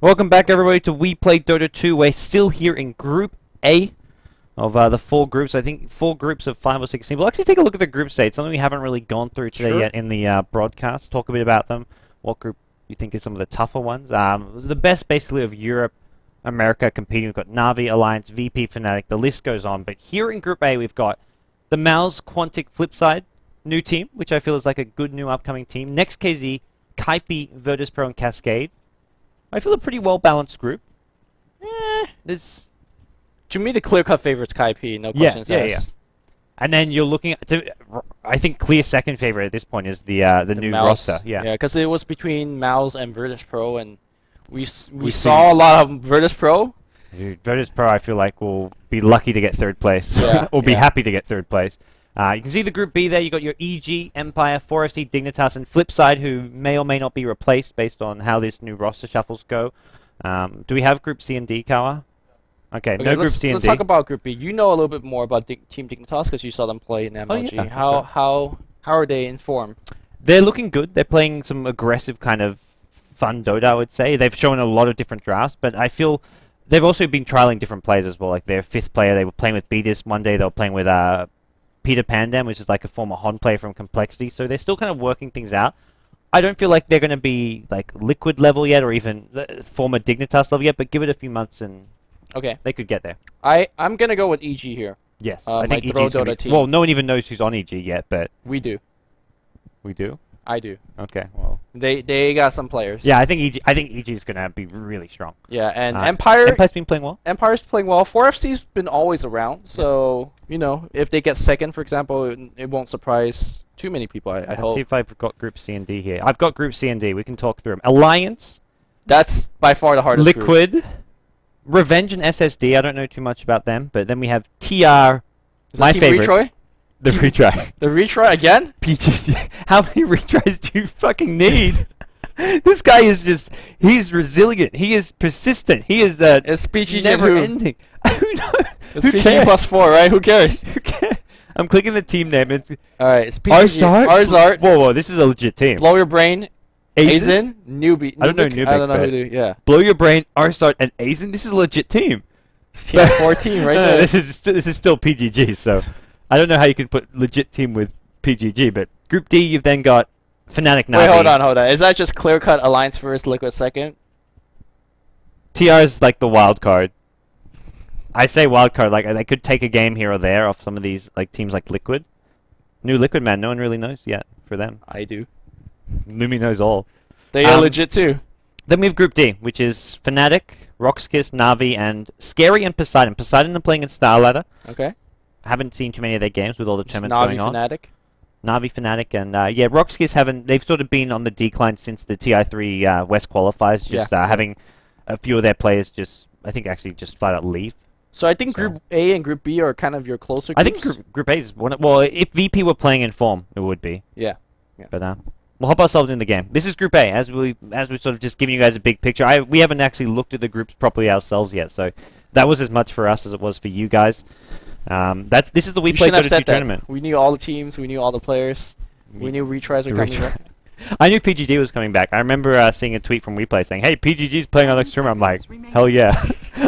Welcome back, everybody, to WePlay Dota 2. We're still here in Group A of the 4 groups. I think 4 groups of 5 or 6 teams. We'll actually take a look at the group stage, something we haven't really gone through today yet in the broadcast. Talk a bit about them. What group you think is some of the tougher ones. The best, basically, of Europe, America competing. We've got Na'Vi, Alliance, VP, Fnatic. The list goes on. But here in Group A, we've got the Mouse, Quantic, Flipside, new team, which I feel is like a good new upcoming team. Next.kz, Kaipi, Virtus.pro, and Cascade. I feel a pretty well-balanced group. There's... To me, the clear-cut favorite's KP, no questions asked. Yeah. And then you're looking at... I think clear second favorite at this point is the new Mouse. roster. Yeah, because it was between Mouse and Virtus.pro, and we saw a lot of Virtus.pro. Dude, Virtus.pro, I feel like, will be lucky to get third place. Or be happy to get third place. You can see the Group B there. You got your EG, Empire, 4FC, Dignitas, and Flipside, who may or may not be replaced based on how this new roster shuffles go. Do we have Group C and D, Kawa? Okay, no Group C and D. Let's talk about Group B. You know a little bit more about Team Dignitas because you saw them play in MLG. Oh, yeah. How are they in form? They're looking good. They're playing some aggressive kind of fun Dota, I would say. They've shown a lot of different drafts, but I feel they've also been trialing different players as well. Like their 5th player, they were playing with Beatis one day. They were playing with Peter Pandem, which is like a former Hon player from Complexity. So they're still kind of working things out. I don't feel like they're going to be like Liquid level yet, or even former Dignitas level yet. But give it a few months, and they could get there. I'm gonna go with EG here. Yes, I think EG's Dota team. Well, no one even knows who's on EG yet, but we do. We do. I do. Okay, well, they got some players. Yeah, I think EG is gonna be really strong. Yeah, and Empire's been playing well. Empire's playing well. 4FC's been always around, so you know if they get second, for example, it won't surprise too many people. I hope. Let's see if I've got Group C and D here. I've got Group C and D. We can talk through them. Alliance. That's by far the hardest. Liquid. Group. Revenge and SSD. I don't know too much about them, but then we have TR. My favorite. Retroy? The retry. The retry again? PGG. How many retries do you fucking need? This guy is he's resilient. He is persistent. He is it's PGG never ending. Who knows? It's PGG plus 4, right? Who cares? Who cares? I'm clicking the team name. Alright, it's PGG. Arzart. Whoa, this is a legit team. Blow Your Brain. Azen. Newbie. I don't know Newbie. I don't know who they yeah. Blow Your Brain, Arzart, and Azen. This is a legit team. Team 14 right there. This is still PGG, so I don't know how you could put legit team with PGG, but Group D, you've then got Fnatic, Na'Vi. Wait, hold on. Is that just clear-cut Alliance first, Liquid second? TR is like the wild card. I say wild card, like they could take a game here or there off some of these like teams like Liquid. New Liquid, man, no one really knows yet for them. I do. Lumi knows all. They are legit too. Then we have Group D, which is Fnatic, Roxkiss, Na'Vi, and Scary and Poseidon. Poseidon are playing in Star Ladder. Okay. Haven't seen too many of their games with all the tournaments going on. Fnatic. Na'Vi, Fnatic, and yeah, Roxkiss they've sort of been on the decline since the TI3 West qualifiers, just having a few of their players I think actually just flat out leave. So I think Group A and Group B are kind of your closer groups. I think Group A is well, if VP were playing in form, it would be. Yeah. But we'll hop ourselves in the game. This is Group A, as we sort of just giving you guys a big picture. We haven't actually looked at the groups properly ourselves yet, so that was as much for us as it was for you guys. This is the WePlay Dota 2 tournament. We knew all the teams, we knew all the players, we knew retries were coming back. I knew PGG was coming back. I remember seeing a tweet from WePlay saying, "Hey, PGG's playing on next tournament." I'm like, hell yeah,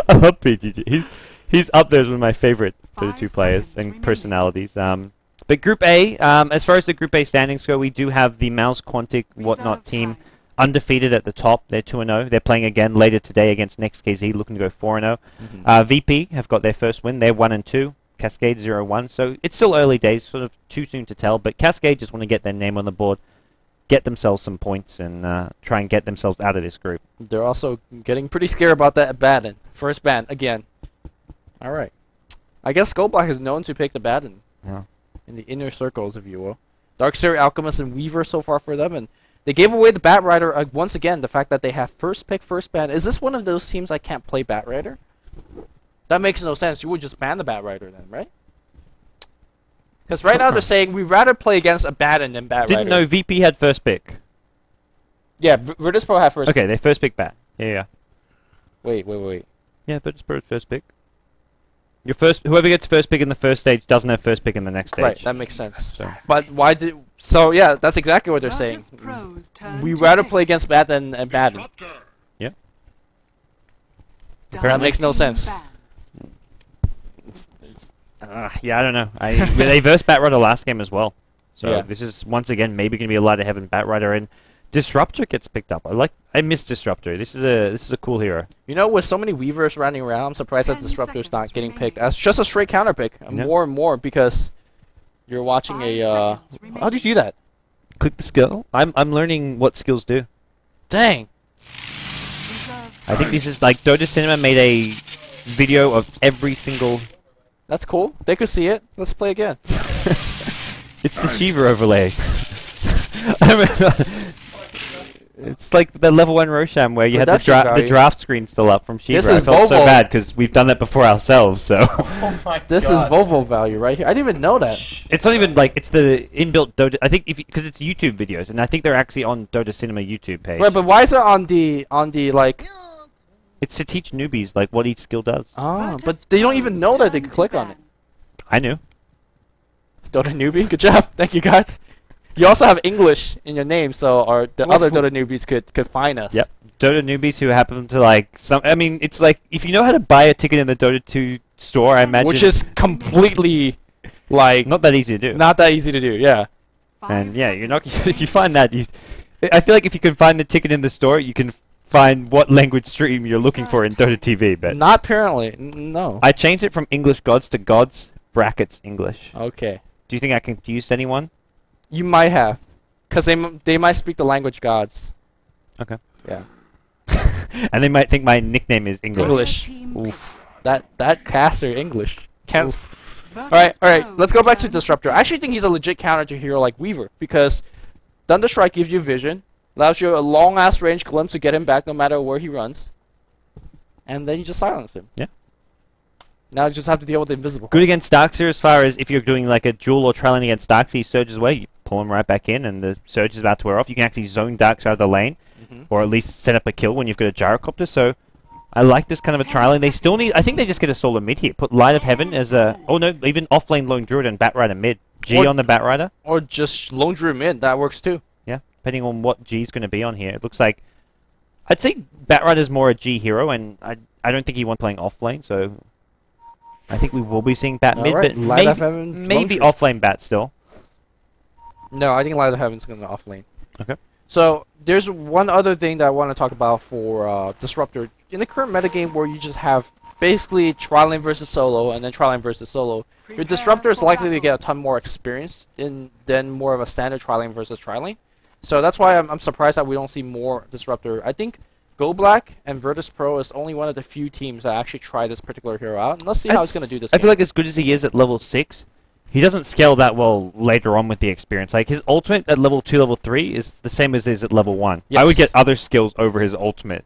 I love PGG. He's up there as one of my favorite Dota 2 players and personalities. But Group A, as far as the Group A standings go, we do have the Mouse, Quantic, Whatnot team undefeated at the top. They're 2-0. They're playing again later today against next.kz, looking to go 4-0. VP have got their first win. They're 1-2. Cascade 0-1. So it's still early days, sort of too soon to tell. But Cascade just want to get their name on the board, get themselves some points, and try and get themselves out of this group. They're also getting pretty scared about that Baden. First ban again. All right. I guess Skullblack is known to pick the Baden. Yeah. In the inner circles, if you will. Darkseer, Alchemist, and Weaver so far for them, and they gave away the Batrider once again. The fact that they have first pick, first ban. Is this one of those teams I can't play Batrider? That makes no sense. You would just ban the Batrider then, right? Because right now they're saying we'd rather play against a Batten than Batrider. Didn't know VP had first pick. Yeah, Virtus.pro had first. Okay, they first pick Bat. Yeah. Wait. Yeah, Virtus.pro first pick. Whoever gets first pick in the first stage doesn't have first pick in the next stage. Right, that makes sense. So. But why did? So yeah, that's exactly what they're saying. We rather play against Bat than Baden. Yeah. That makes no sense. Yeah, I don't know. They versed Batrider last game as well. So Yeah. this is, once again, maybe going to be a Light of Heaven Batrider, and Disruptor gets picked up. I miss Disruptor. This is a cool hero. You know, with so many Weavers running around, I'm surprised that Disruptor's not getting picked as just a straight counter pick. More and more, because you're watching a... how do you do that? Click the skill. I'm learning what skills do. Dang. I think this is like Dota Cinema made a video of every single... That's cool. They could see it. Let's play again. It's the Shiva overlay. It's like the level 1 Roshan where you had the draft screen still up from Shiva. I felt so bad because we've done that before ourselves. So Oh my god. This is Volvo value right here. I didn't even know that. it's not even like, it's the inbuilt Dota. I think because it's YouTube videos, and I think they're actually on Dota Cinema YouTube page. Right, but why is it on the like? It's to teach newbies like what each skill does. Ah, but they don't even know that they can click on it. I knew. Dota newbie, good job. Thank you guys. You also have English in your name, so the other Dota newbies could find us. Yep. Dota newbies who happen to like I mean, it's like if you know how to buy a ticket in the Dota 2 store, I imagine. Which is completely like not that easy to do. not that easy to do. Yeah. And yeah, you're not. If you find that, I feel like if you can find the ticket in the store, you can find what language stream you're looking for in Dota TV. But Not apparently. No. I changed it from English gods to gods brackets English. Okay. Do you think I confused anyone? You might have, because they might speak the language gods. Okay. Yeah. And they might think my nickname is English. Oof. That caster English. Can't. All right. Let's go back to Disruptor. I actually think he's a legit counter to a hero like Weaver, because Thunder Strike gives you vision, allows you a long ass range glimpse to get him back no matter where he runs, and then you just silence him. Yeah. Now you just have to deal with the invisible. Good against Darkseer as far as if you're doing like a duel or trailing against Darkseer, he surges away, you pull him right back in, and the surge is about to wear off. You can actually zone Darkseer out of the lane, or at least set up a kill when you've got a gyrocopter. So I like this kind of a trialing. They still need. I think they just get a solo mid here. Put Light of Heaven as a. Oh no, even off lane Lone Druid and Batrider mid. G on the Batrider. Or just Lone Druid mid. That works too. Yeah, depending on what G's going to be on here. It looks like. I'd say Batrider's more a G hero, and I don't think he wants playing off lane. So I think we will be seeing Bat mid, Alright, but Light of Heaven, maybe Lone off lane Bat still. No, I think Light of Heaven's going to off lane. Okay. So there's one other thing that I want to talk about for Disruptor. In the current metagame where you just have basically trialing versus solo and then trialing versus solo, your Disruptor is likely to get a ton more experience than more of a standard trialing versus trialing. So that's why I'm surprised that we don't see more Disruptor. I think Go Black and Virtus Pro is only one of the few teams that actually try this particular hero out. And let's see how it's going to do this I game. feel like as good as he is at level 6, he doesn't scale that well later on with the experience. Like his ultimate at level 2, level 3 is the same as his at level 1. Yes. I would get other skills over his ultimate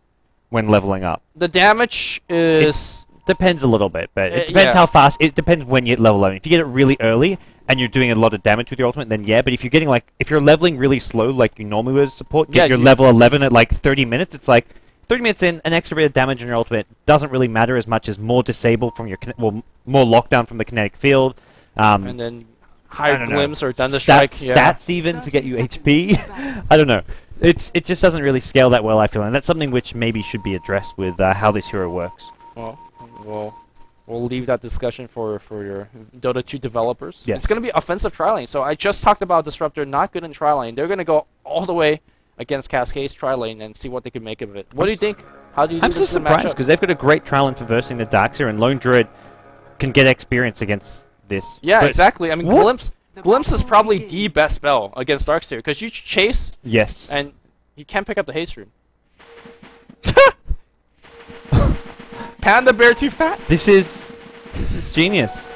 when leveling up. The damage is... Depends a little bit, but it depends how fast. It depends when you level up. If you get it really early and you're doing a lot of damage with your ultimate, then yeah. But if you're getting like, if you're leveling really slow, like you normally would support, get your level 11 at like 30 minutes. It's like 30 minutes in, an extra bit of damage on your ultimate doesn't really matter as much as more disable from your more lockdown from the kinetic field. and then higher glimpse or thunder strike. Stats even to get you HP. I don't know. It just doesn't really scale that well, I feel, and that's something which maybe should be addressed with how this hero works. Well, we'll leave that discussion for your Dota 2 developers. Yes. It's going to be offensive trialing. So I just talked about Disruptor not good in trialing. They're going to go all the way against Cascade's trialing and see what they can make of it. What do you think? How do you? I'm just surprised because they've got a great trialing for versing the Darkseer, and Lone Druid can get experience against this. Yeah, but exactly. I mean, Glimpse is probably the best spell against Darkseer because you chase. Yes. And you can't pick up the haste rune. Panda bear too fat. This is genius.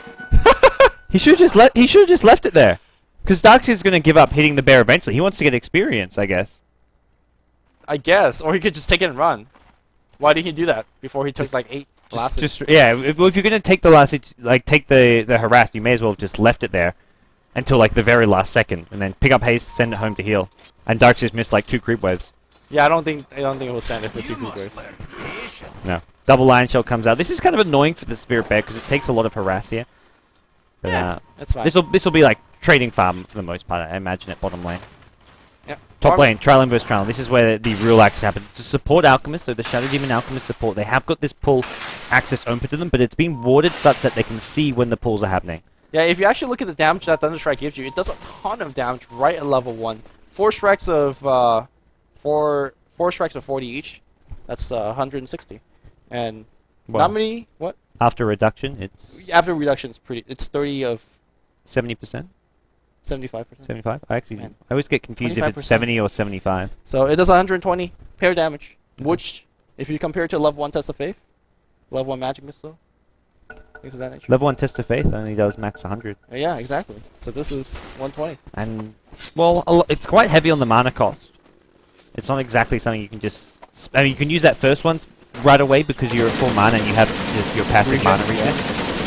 He should have just left it there, because Darkseer's going to give up hitting the bear eventually. He wants to get experience, I guess. I guess, or he could just take it and run. Why did he do that before he took like 8 lasses? Yeah. If you're going to take the last, like take the harass, you may as well have just left it there until like the very last second, and then pick up haste, send it home to heal. And Darkseer's missed like 2 creep waves. Yeah, I don't think it will stand it for 2 creep waves. No. Double Lion Shell comes out. This is kind of annoying for the Spirit Bear because it takes a lot of harass here. But, yeah, that's fine. This will be like trading farm for the most part, I imagine, at bottom lane. Yeah. Top lane, Trilane versus Trilane. This is where the real action happens. To support Alchemist, so the Shadow Demon Alchemist support, they have got this pull access open to them, but it's been warded such that they can see when the pulls are happening. Yeah, if you actually look at the damage that Thunderstrike gives you, it does a ton of damage right at level 1. 4 strikes of 4 strikes of 40 each. That's 160. And Well, not many. What? After reduction, it's After reduction, it's 30 of 70%, 75%. 75. I Man. always get confused if it's 25%. 70 or 75. So it does 120 pair damage, which, if you compare it to level 1 Test of Faith, level 1 Magic Missile, things of that nature. Level 1 Test of Faith only does max 100. Yeah, exactly. So this is 120. And, well, it's quite heavy on the mana cost. It's not exactly something you can just... I mean, you can use that first one right away because you're at full mana and you have just your passive mana regen.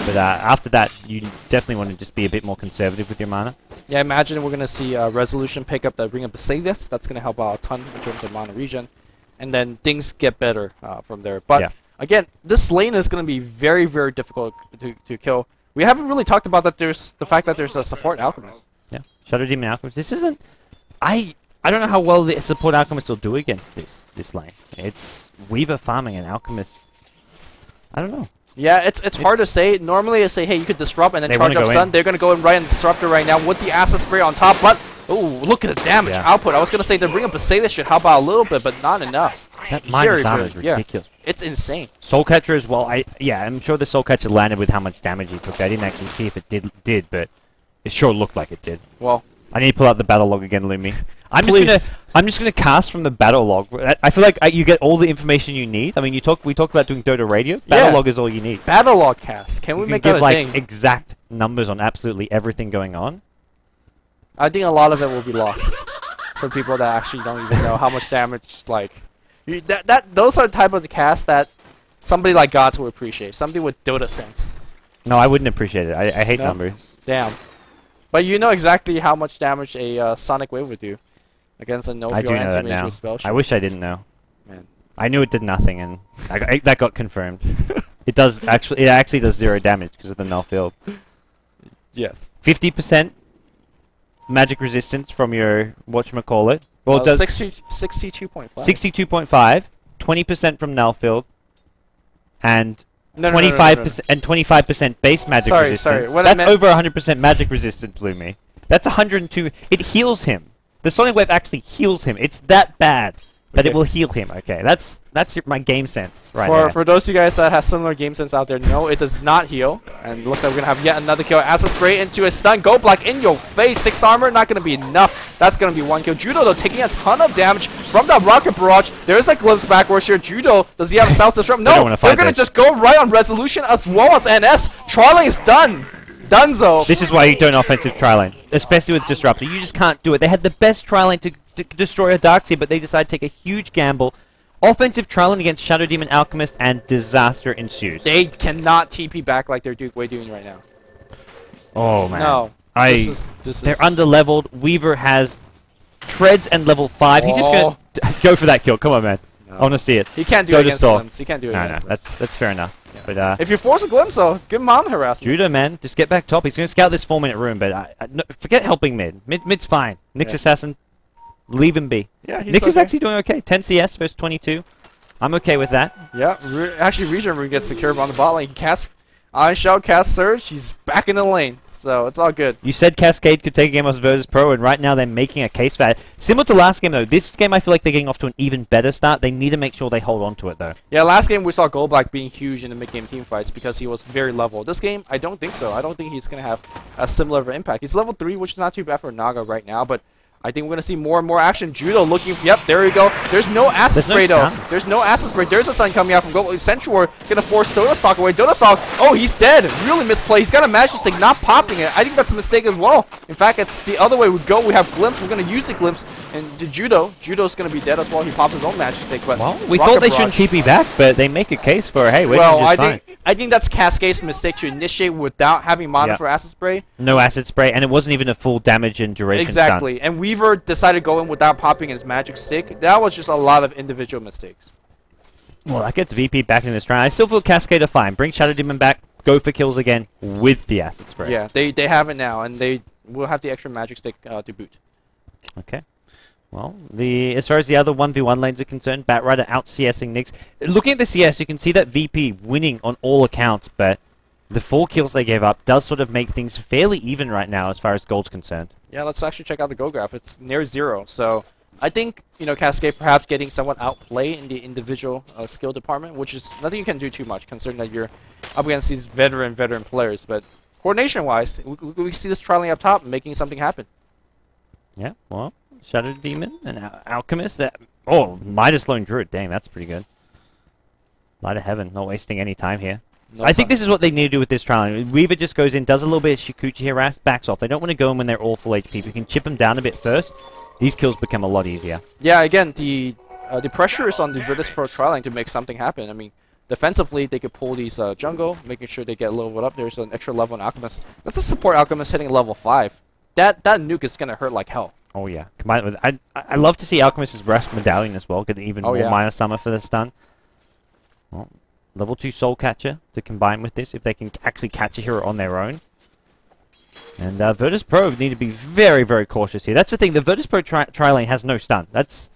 But after that, you definitely want to just be a bit more conservative with your mana. Yeah, imagine we're going to see a Resolution pick up that bring up a Sadist. That's going to help out a ton in terms of mana regen. And then things get better from there. But, Yeah. again, this lane is going to be very, very difficult to kill. We haven't really talked about that. There's the fact that there's a support Alchemist. Yeah. Shadow Demon Alchemist. This isn't... I don't know how well the support Alchemist will do against this lane. It's Weaver farming and Alchemist. I don't know. Yeah, it's hard to say. Normally I say, hey, you could disrupt and then They charge wanna up go stun. in. They're going to go in right and disrupt it right now with the Acid Spray on top. But, oh, look at the damage Yeah. output. I was going to say to bring up a Sadist should help out a little bit, but not enough. That Miser's Very armor good, is yeah. ridiculous. It's insane. Soul Catcher as well. I'm sure the Soul Catcher landed with how much damage he took. I didn't actually see if it did, but it sure looked like it did. Well, I need to pull out the battle log again, Lumi. I'm Please. just gonna cast from the battle log. I feel like you get all the information you need. I mean, we talked about doing Dota Radio. Battle Yeah. log is all you need. Battle Log cast. Can we You make can that give a like thing? exact numbers on absolutely everything going on. I think a lot of it will be lost for people that actually don't even know how much damage. Like, those are the type of the cast that somebody like Gods will appreciate. Somebody with Dota sense. No, I wouldn't appreciate it. I hate No? numbers. Damn. But you know exactly how much damage a Sonic Wave would do against a no I do fuel know that animation now. with spell I shield. wish I didn't know. Man. I knew it did nothing, and that got confirmed. It actually does 0 damage because of the null field. Yes. 50% magic resistance from your whatchamacallit. Well, it does 62.5. 62.5, 20% from null field, and No, no, no, no, no, 25% and 25% base magic Sorry, resistance. sorry, what I That's meant- over 100% magic resistance, Lumi. That's 102. It heals him. The Sonic Wave actually heals him. It's that bad that it Okay. will heal him. Okay, that's my game sense right For there. for those of you guys that have similar game sense out there, no, it does not heal. And looks like we're gonna have yet another kill. Acid Spray into a stun. Go Black in your face. 6 armor, not gonna be enough. That's gonna be 1 kill. Judo though taking a ton of damage from that rocket barrage. There's a glimpse backwards here. Judo, does he have a self disrupt? don't No, wanna they're fight gonna this. just go right on Resolution as well as NS. Trialing is done. Dunzo. This is why you don't offensive tri-lane, especially with Disruptor. You just can't do it. They had the best tri-lane to destroy a Darkseid, but they decided to take a huge gamble. Offensive tri-lane against Shadow Demon Alchemist, and disaster ensues. They cannot TP back like they're doing right now. Oh man, No. they're This underleveled. Weaver has treads and level 5. He's just gonna go for that kill. Come on, man. No. I want to see it. He can't do Go it to against stall. Glimpse. He can't do it No, against Glimpse. that's fair enough. Yeah. But If you force a glimpse, though, give him mountain harassment. Judah, man, just get back top. He's gonna scout this 4-minute room, but no, forget helping mid. Mid's fine. Nyx Yeah. Assassin, leave him be. Yeah, he's Nyx is okay. actually doing okay. 10 CS versus 22. I'm okay with that. Yeah, actually, Region Room gets secure on the bot lane. He casts Iron Shell, cast Surge. She's back in the lane, so it's all good. You said Cascade could take a game off Virtus Pro, and right now they're making a case for it. Similar to last game, though. This game, I feel like they're getting off to an even better start. They need to make sure they hold on to it, though. Yeah, last game we saw Gold Black being huge in the mid-game team fights because he was very level. This game, I don't think so. I don't think he's going to have a similar of an impact. He's level 3, which is not too bad for Naga right now, but I think we're going to see more and more action. Judo looking, yep, there we go. There's no Acid There's no Spray, though. stun. There's no Acid Spray. There's a stun coming out from Gold. Central going to force Dota Stalk away. Dota Stalk, oh, he's dead. Really misplay. He's got a magic stick, not popping it. I think that's a mistake as well. In fact, it's the other way we go. We have Glimpse. We're going to use the Glimpse. And the Judo's going to be dead as well. He pops his own magic stick, but Well, we Rocket thought they Barrage- shouldn't TP back, but they make a case for, hey, we're well, doing just fine. I think that's Cascade's mistake to initiate without having mana Yep. for Acid Spray. No acid spray, and it wasn't even a full damage and duration stun. Exactly. And Weaver decided to go in without popping his magic stick. That was just a lot of individual mistakes. Well, that gets VP back in this round. I still feel Cascade are fine. Bring Shadow Demon back, go for kills again with the acid spray. Yeah, they have it now, and they will have the extra magic stick to boot. Okay. Well, as far as the other 1v1 lanes are concerned, Batrider out CSing Nyx. Looking at the CS, you can see that VP winning on all accounts, but the 4 kills they gave up does sort of make things fairly even right now as far as gold's concerned. Yeah, let's actually check out the gold graph. It's near 0, so I think, you know, Cascade perhaps getting somewhat outplayed in the individual skill department, which is nothing you can do too much, considering that you're up against these veteran players. But coordination-wise, we see this trialing up top and making something happen. Yeah, well, Shadow Demon and Alchemist. Oh, Midas Lone Druid. Dang, that's pretty good. Light of Heaven, not wasting any time here. No I think this is what they need to do with this trial. Weaver just goes in, does a little bit of Shikuchi here, backs off. They don't want to go in when they're all full HP. If you can chip them down a bit first, these kills become a lot easier. Yeah, again, the pressure is on the Virtus Pro trialing to make something happen. I mean, defensively, they could pull these jungle, making sure they get leveled up. There's an extra level on Alchemist. Let's just support Alchemist hitting level 5. That nuke is going to hurt like hell. Oh yeah, combined with I love to see Alchemist's Breast Medallion as well, get even more minus summer for the stun. Well, level 2 Soul Catcher to combine with this if they can actually catch a hero on their own. And Virtus Pro need to be very, very cautious here. That's the thing, the Virtus Pro tri lane has no stun. That's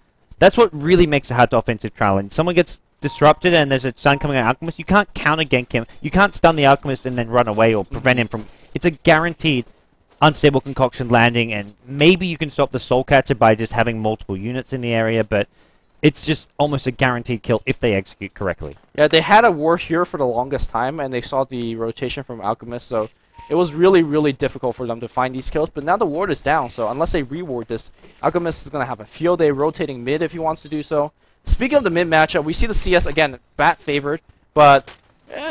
what really makes it hard to offensive tri lane. Someone gets disrupted and there's a stun coming on Alchemist, you can't counter gank him. You can't stun the Alchemist and then run away or prevent him from... It's a guaranteed unstable concoction landing, and maybe you can stop the Soul Catcher by just having multiple units in the area, but it's just almost a guaranteed kill if they execute correctly. Yeah, they had a ward here for the longest time, and they saw the rotation from Alchemist, so it was really, really difficult for them to find these kills, but now the ward is down, so unless they reward this, Alchemist is going to have a field day rotating mid if he wants to do so. Speaking of the mid matchup, we see the CS, again, Bat favored, but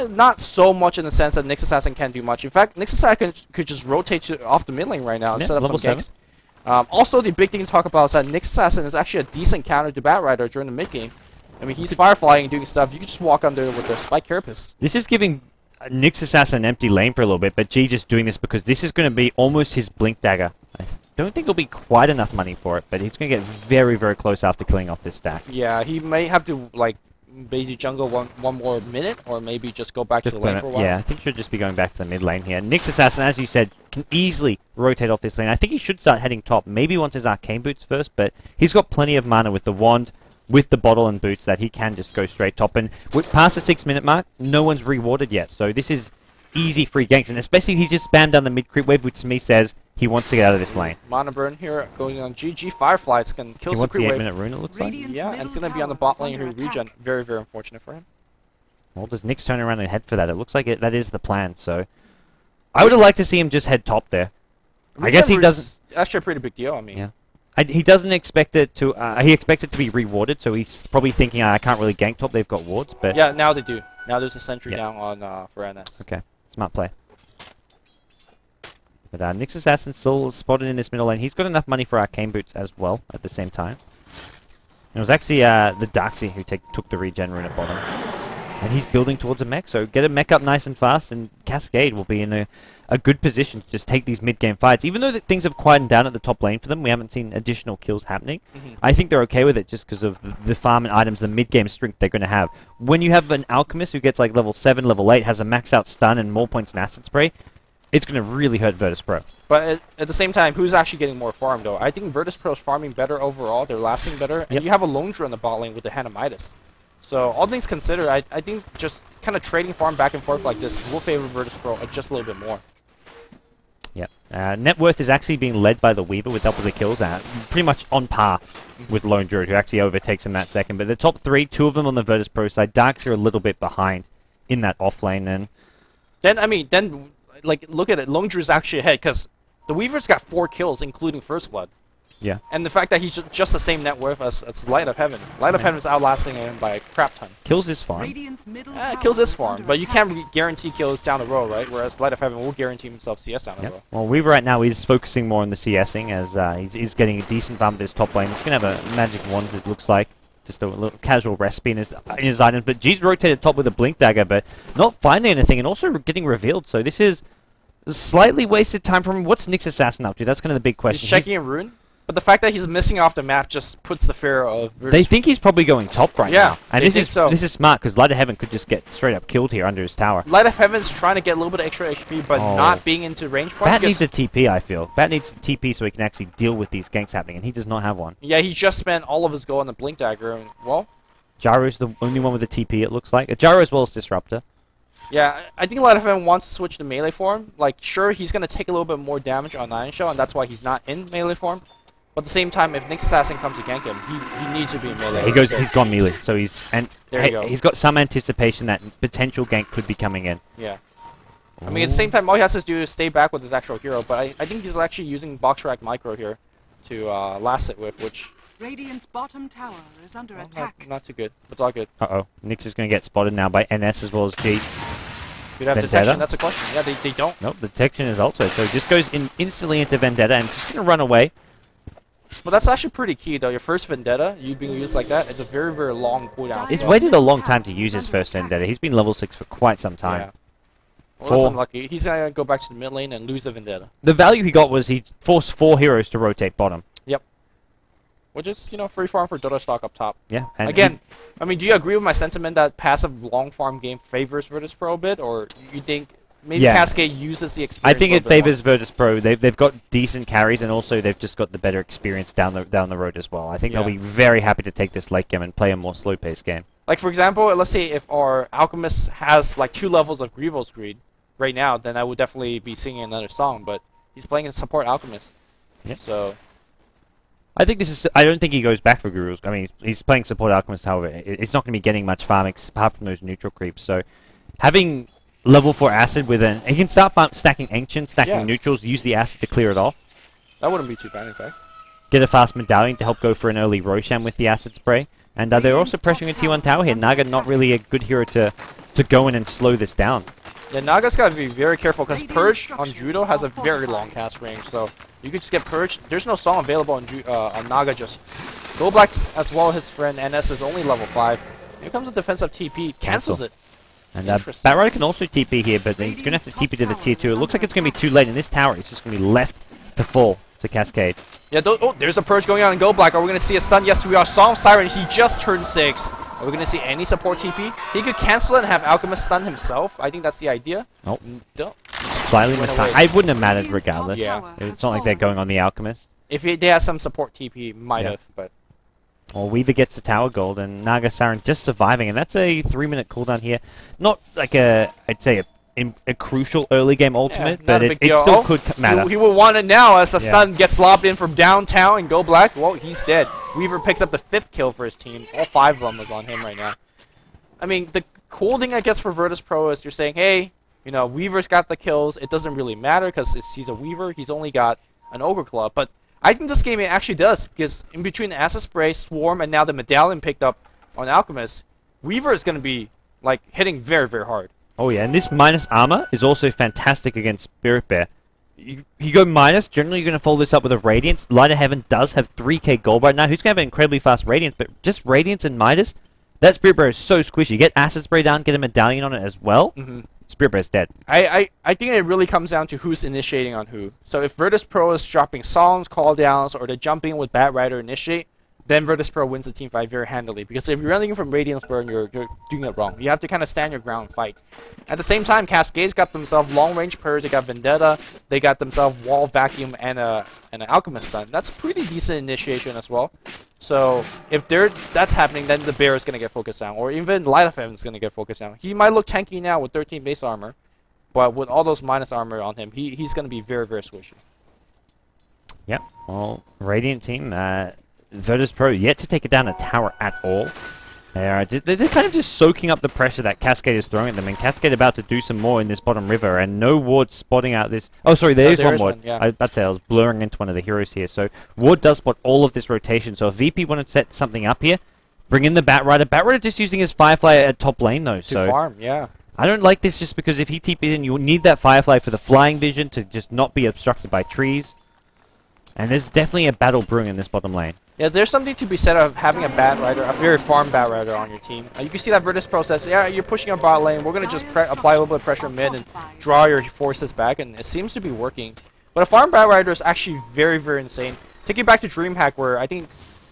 not so much in the sense that Nyx Assassin can't do much. In fact, Nyx Assassin could just rotate off the mid lane right now and set up some ganks. Also, the big thing to talk about is that Nyx Assassin is actually a decent counter to Batrider during the mid game. I mean, he's fireflying and doing stuff. You can just walk under with the Spike Carapace. This is giving Nyx Assassin an empty lane for a little bit, but G just doing this because this is going to be almost his Blink Dagger. I don't think it'll be quite enough money for it, but he's going to get very, very close after killing off this stack. Yeah, he may have to, like, maybe jungle one more minute, or maybe just go back to the lane for a while. Yeah, I think he should just be going back to the mid lane here. Nyx Assassin, as you said, can easily rotate off this lane. I think he should start heading top. Maybe he wants his Arcane Boots first, but he's got plenty of mana with the wand, with the bottle and boots, that he can just go straight top. And past the 6-minute mark, no one's rewarded yet. So this is easy free ganks, and especially he's just spammed down the mid creep wave, which to me says he wants to get out of this lane. Mana burn here going on GG. Fireflies can kill the creep wave. He wants the 8-minute rune, it looks like. Yeah, and it's going to be on the bot lane here, regen. Very, very unfortunate for him. Well, does Nyx turn around and head for that? It looks like that is the plan, so... I would have liked to see him just head top there. I guess he doesn't... Actually a pretty big deal, I mean. Yeah. He doesn't expect it to... he expects it to be rewarded, so he's probably thinking, I can't really gank top, they've got wards, but... Yeah, now they do. Now there's a sentry down on for NS. Okay, smart play. But Nyx Assassin still spotted in this middle lane. He's got enough money for Arcane Boots as well at the same time. And it was actually the Darkseid who took the regen rune at bottom. And he's building towards a mech, so get a mech up nice and fast, and Cascade will be in a good position to just take these mid-game fights. Even though things have quietened down at the top lane for them, we haven't seen additional kills happening. I think they're okay with it just because of the farm and items, the mid-game strength they're going to have. When you have an Alchemist who gets like level 7, level 8, has a max-out stun and more points in Acid Spray, it's going to really hurt Virtus Pro. But at the same time, who's actually getting more farm, though? I think Virtus Pro is farming better overall. They're lasting better. And you have a Lone Druid on the bot lane with the Hand of Midas. So all things considered, I think just kind of trading farm back and forth like this will favor Virtus Pro just a little bit more. Yep. Net worth is actually being led by the Weaver with double the kills, pretty much on par with Lone Druid, who actually overtakes him that second. But the top 3, 2 of them on the Virtus Pro side. Darks are a little bit behind in that off lane. And then, like, look at it. Lone Druid's actually ahead because the Weaver's got 4 kills, including First Blood. Yeah. And the fact that he's just the same net worth as Light of Heaven. Light of Heaven is outlasting him by a crap ton. Kills this farm. Kills this farm, but you can't guarantee kills down the road, right? Whereas Light of Heaven will guarantee himself CS down the road. Well, Weaver right now is focusing more on the CSing as he's getting a decent farm at this top lane. He's going to have a magic wand, it looks like. Just a little casual recipe in his items. But G's rotated top with a Blink Dagger, but not finding anything and also getting revealed. So this is slightly wasted time from him. What's Nyx Assassin up to? That's kind of the big question. He's checking a rune. But the fact that he's missing off the map just puts the fear of Virtus. They think he's probably going top right now. And this is smart, because Light of Heaven could just get straight up killed here under his tower. Light of Heaven's trying to get a little bit of extra HP, but not being into range for Bat needs a TP, I feel. Bat needs a TP so he can actually deal with these ganks happening, and he does not have one. Yeah, he just spent all of his gold on the Blink Dagger, and, well... Gyro's the only one with a TP, it looks like. Gyro as well as Disruptor. Yeah, I think Light of Heaven wants to switch to melee form. Like, sure, he's going to take a little bit more damage on Iron Shell, and that's why he's not in melee form. But at the same time, if Nyx Assassin comes to gank him, he needs to be in melee. He's gone melee, so he's got some anticipation that potential gank could be coming in. Yeah. I mean, at the same time, all he has to do is stay back with his actual hero, but I think he's actually using Box Rack Micro here to last it with, which... Radiant's bottom tower is under attack. Not too good. It's all good. Uh-oh. Nyx is going to get spotted now by NS as well as G. Do they have detection? That's a question. Yeah, they don't. Nope, detection is also. So he just goes instantly into Vendetta and just going to run away. Well, that's actually pretty key, though. Your first Vendetta, you being used like that, it's a very, very long cooldown. He's waited a long time to use his first Vendetta. He's been level 6 for quite some time. Yeah. Well, that's unlucky. He's going to go back to the mid lane and lose the Vendetta. The value he got was he forced 4 heroes to rotate bottom. Yep. Which is, free farm for Dota stock up top. Yeah. And again, I mean, do you agree with my sentiment that passive long farm game favors Virtus Pro a bit, or you think maybe Cascade uses the experience? I think it favors Virtus Pro. They've got decent carries, and also they've just got the better experience down the road as well. I think they'll be very happy to take this late game and play a more slow-paced game. Like, for example, let's say if our Alchemist has like 2 levels of Grievous Greed right now, then I would definitely be singing another song. But he's playing a support Alchemist, so. I think I don't think he goes back for Gurus. I mean, he's playing support Alchemist, however. It's not going to be getting much farm apart from those neutral creeps. So, having level 4 Acid with he can start stacking Ancient, stacking neutrals, use the Acid to clear it off. That wouldn't be too bad, in fact. Get a fast Medallion to help go for an early Roshan with the Acid Spray. And they're also pressuring a T1 tower here. Naga not really a good hero to go in and slow this down. Yeah, Naga's got to be very careful because Purge on Judo has a very long cast range, so you could just get Purge. There's no song available on Naga just. Go Black as well as his friend NS is only level 5. Here comes a defensive TP, cancels it. And Batrider can also TP here, but he's going to have to TP to the tier 2. It looks like it's going to be too late in this tower. It's just going to be left to fall to Cascade. Yeah, there's a Purge going on in Go Black. Are we going to see a stun? Yes, we are. Song of Siren, he just turned 6. Are we going to see any support TP? He could cancel it and have Alchemist stun himself. I think that's the idea. Nope. Don't. Slightly missed time. I wouldn't have mattered regardless. Yeah. It's not like they're going on the Alchemist. If they had some support TP, might have, but... Well, Weaver gets the tower gold, and Naga Siren just surviving, and that's a 3-minute cooldown here. Not like I'd say a crucial early game ultimate, but it still could matter. He will want it now as the stun gets lobbed in from downtown and Go Black. Well, he's dead. Weaver picks up the 5th kill for his team. All 5 of them was on him right now. I mean, the cool thing I guess for Virtus Pro is you're saying, hey, Weaver's got the kills. It doesn't really matter because he's a Weaver. He's only got an Ogre Club, but I think this game it actually does, because in between the Acid Spray, Swarm, and now the Medallion picked up on Alchemist, Weaver is going to be like hitting very, very hard. Oh yeah, and this minus armor is also fantastic against Spirit Bear. You go minus, generally you're going to follow this up with a Radiance. Light of Heaven does have 3k gold right now. Who's going to have an incredibly fast Radiance, but just Radiance and Midas, that Spirit Bear is so squishy. Get Acid Spray down, get a Medallion on it as well. Spirit Bear's dead. I think it really comes down to who's initiating on who. So if Virtus Pro is dropping songs, call downs, or they're jumping with Bat Rider initiate, then Virtus Pro wins the team fight very handily. Because if you're running from Radiance Burn, you're doing it wrong. You have to kind of stand your ground and fight. At the same time, Cascade's got themselves long range Purge, they got Vendetta, they got themselves Wall Vacuum and an Alchemist stun. That's pretty decent initiation as well. So if that's happening, then the Bear is going to get focused down. Or even Light of Heaven is going to get focused down. He might look tanky now with 13 base armor, but with all those minus armor on him, he's going to be very, very squishy. Yep. Well, Radiant team, Virtus Pro yet to take it down a tower at all. They're kind of just soaking up the pressure that Cascade is throwing at them, and Cascade about to do some more in this bottom river, and no Ward spotting out this... Oh, sorry, there is one Ward. Yeah. I'd say I was blurring into one of the heroes here. So Ward does spot all of this rotation, so if VP want to set something up here, bring in the Bat Rider. Bat Rider just using his Firefly at top lane, though. To farm, yeah. I don't like this just because if he TPs in, you need that Firefly for the flying vision to just not be obstructed by trees. And there's definitely a battle brewing in this bottom lane. Yeah, there's something to be said of having a Bat Rider, a very farm Bat Rider on your team. You can see that Virtus Pro says, yeah, you're pushing a bot lane, we're going to just apply a little bit of pressure mid and draw your forces back, and it seems to be working. But a farm Bat Rider is actually very, very insane. Take you back to DreamHack where I think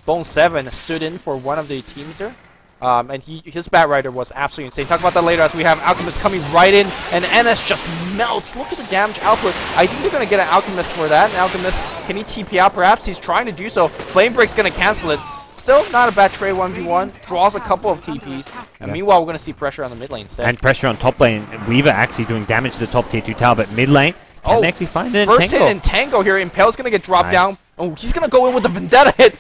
Bone7 stood in for one of the teams there. And his Batrider was absolutely insane. Talk about that later as we have Alchemist coming right in, and NS just melts. Look at the damage output. I think they're going to get an Alchemist for that. And Alchemist, can he TP out? Perhaps he's trying to do so. Flame Break's going to cancel it. Still not a bad trade 1v1. Draws a couple of TPs. And meanwhile, we're going to see pressure on the mid lane instead. And pressure on top lane. Weaver actually doing damage to the top tier 2 tower, but mid lane, can they actually find it? First hit in Tango here. Impale's going to get dropped down. Oh, he's going to go in with the Vendetta hit.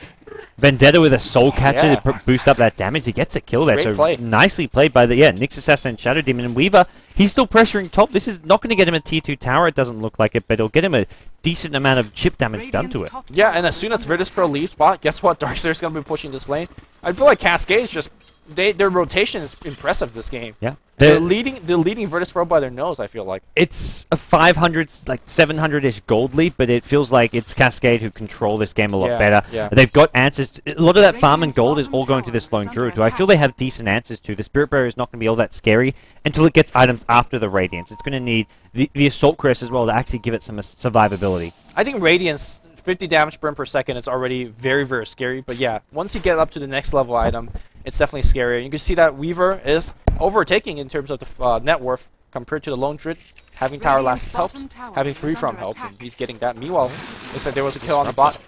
Vendetta with a Soul Catcher to boost up that damage. He gets a kill there. Great play. Nicely played by the Nyx Assassin and Shadow Demon. And Weaver, he's still pressuring top. This is not going to get him a tier 2 tower. It doesn't look like it, but it'll get him a decent amount of chip damage done to it. Yeah, and as soon as Virtus Pro leaves spot, guess what? Darkseer's going to be pushing this lane. I feel like Cascade is just... their rotation is impressive this game. Yeah. They're leading Virtus Pro by their nose, I feel like. It's a 500, like 700-ish gold lead, but it feels like it's Cascade who control this game a lot better. Yeah. They've got answers. A lot of that farm and gold is all going to this lone druid, who I feel they have decent answers to. The Spirit Bearer is not going to be all that scary until it gets items after the Radiance. It's going to need the Assault Crest as well to actually give it some survivability. I think Radiance, 50 damage burn per second, is already very, very scary. But yeah, once you get up to the next level item, it's definitely scarier. You can see that Weaver is overtaking in terms of the net worth compared to the lone druid. Having tower last helps, having free from helps, and he's getting that. Meanwhile, looks like there was a kill on the bot.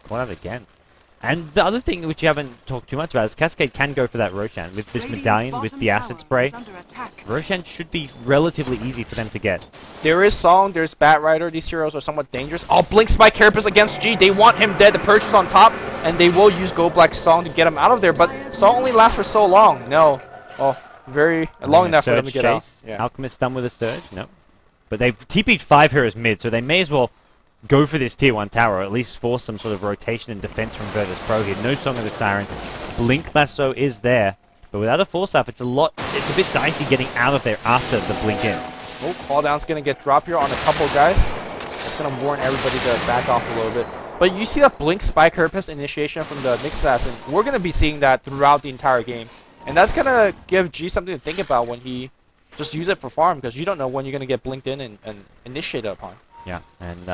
Caught out again. And the other thing which you haven't talked too much about is Cascade can go for that Roshan. With this medallion, with the acid spray, Roshan should be relatively easy for them to get. There is Song, there's Batrider. These heroes are somewhat dangerous. Oh, Blink Spike Carapace against G. They want him dead. The Purge is on top, and they will use Go Black Song to get him out of there. But Song only lasts for so long. No. Oh, very long enough for them to get out. Yeah. Alchemist done with a Surge? No. But they've TP'd 5 heroes mid, so they may as well go for this tier 1 tower, or at least force some sort of rotation and defense from Virtus Pro here. No Song of the Siren. Blink Lasso is there, but without a Force Up, it's a bit dicey getting out of there after the Blink in. Oh, Call Down's going to get dropped here on a couple guys. It's going to warn everybody to back off a little bit. But you see that Blink Spike Herpes initiation from the Nyx Assassin. We're going to be seeing that throughout the entire game. And that's going to give G something to think about when he just use it for farm, because you don't know when you're going to get blinked in and initiated upon. Yeah, and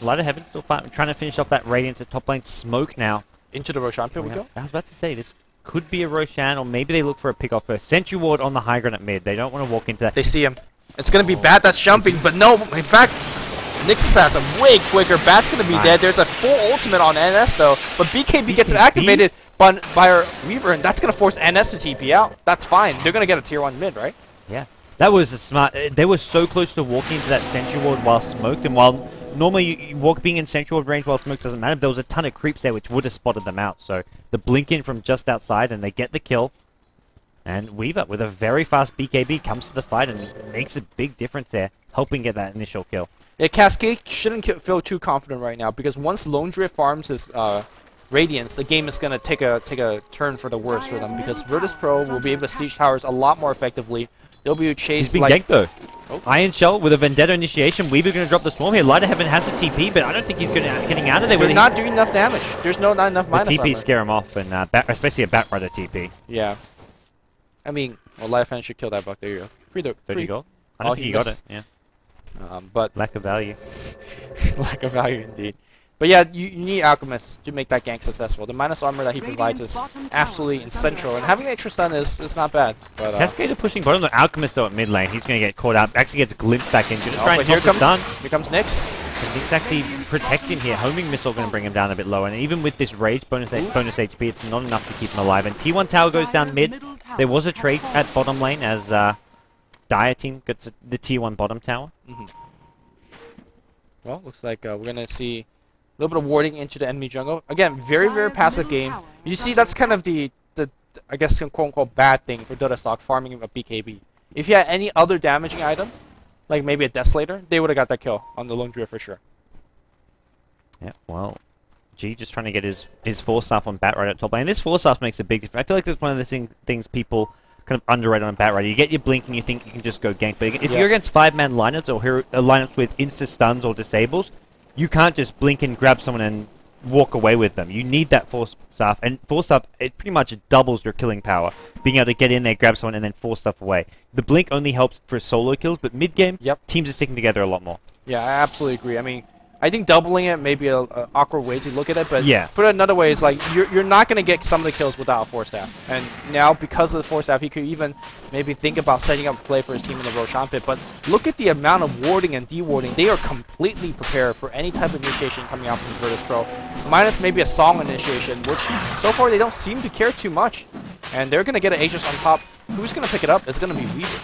Light of Heaven still trying to finish off that Radiance at top lane. Smoke now. Into the Roshan pit we go. I was about to say, this could be a Roshan, or maybe they look for a pick off first. Sentry Ward on the high ground at mid. They don't want to walk into that. They see him. It's going to be Bat that's jumping, but no, in fact, Nyx Assassin way quicker. Bat's going to be dead. There's a full ultimate on NS though, but BKB gets it activated by our Weaver, and that's going to force NS to TP out. That's fine. They're going to get a tier 1 mid, right? Yeah. That was a smart... they were so close to walking into that Sentry Ward while smoked, and while normally you being in Sentry Ward range while smoked doesn't matter, but there was a ton of creeps there which would have spotted them out. So the blink in from just outside, and they get the kill. And Weaver, with a very fast BKB, comes to the fight and makes a big difference there, helping get that initial kill. Yeah, Cascade shouldn't feel too confident right now, because once Lone Drift farms his Radiance, the game is going to take a turn for the worse for them, because Virtus Pro will be able to siege towers a lot more effectively. They'll be chased. He's been ganked though. Oh. Iron Shell with a Vendetta initiation. Weaver going to drop the Swarm here. Light of Heaven has a TP, but I don't think he's getting out of there. They're not doing enough damage. There's not enough mana. The TP scare him off, and especially a Batrider TP. Yeah. I mean, well, Light of Heaven should kill that buck. There you go. Free gold. I don't think he got it. Yeah. But lack of value. Lack of value indeed. But yeah, you need Alchemist to make that gank successful. The minus armor that he provides is absolutely essential, and having the extra stun is not bad. But Cascade are pushing bottom. The Alchemist though at mid lane, he's going to get caught up. Actually gets glimpsed back into it. But here comes Nyx. Nyx actually protecting here. Homing Missile going to bring him down a bit lower, and even with this rage bonus HP, it's not enough to keep him alive. And T1 tower goes down mid. There was a trade at bottom lane as Dire Team gets the T1 bottom tower. Well, looks like we're going to see a little bit of warding into the enemy jungle. Again, very, very passive game. You see, that's kind of the I guess, quote-unquote bad thing for Dota Stock, farming a BKB. If you had any other damaging item, like maybe a Desolator, they would have got that kill on the Lone Druid for sure. Yeah, well, G just trying to get his Force Staff on Batrider at top lane. This Force Staff makes a big difference. I feel like that's one of the things people kind of underrate on Batrider. You get your blink and you think you can just go gank, but if you're against 5-man lineups or lineups with insta-stuns or disables, you can't just blink and grab someone and walk away with them. You need that Force Staff, and Force Staff, it pretty much doubles your killing power. Being able to get in there, grab someone, and then force stuff away. The blink only helps for solo kills, but mid-game, teams are sticking together a lot more. Yeah, I absolutely agree. I mean, I think doubling it may be a awkward way to look at it, but yeah. put it another way, it's like you're not going to get some of the kills without a Force Staff. And now, because of the Force Staff, he could even maybe think about setting up a play for his team in the Roshan pit. But look at the amount of warding and de-warding. They are completely prepared for any type of initiation coming out from Virtus Pro, minus maybe a Song initiation, which so far they don't seem to care too much. And they're going to get an Aegis on top. Who's going to pick it up? It's going to be Weaver.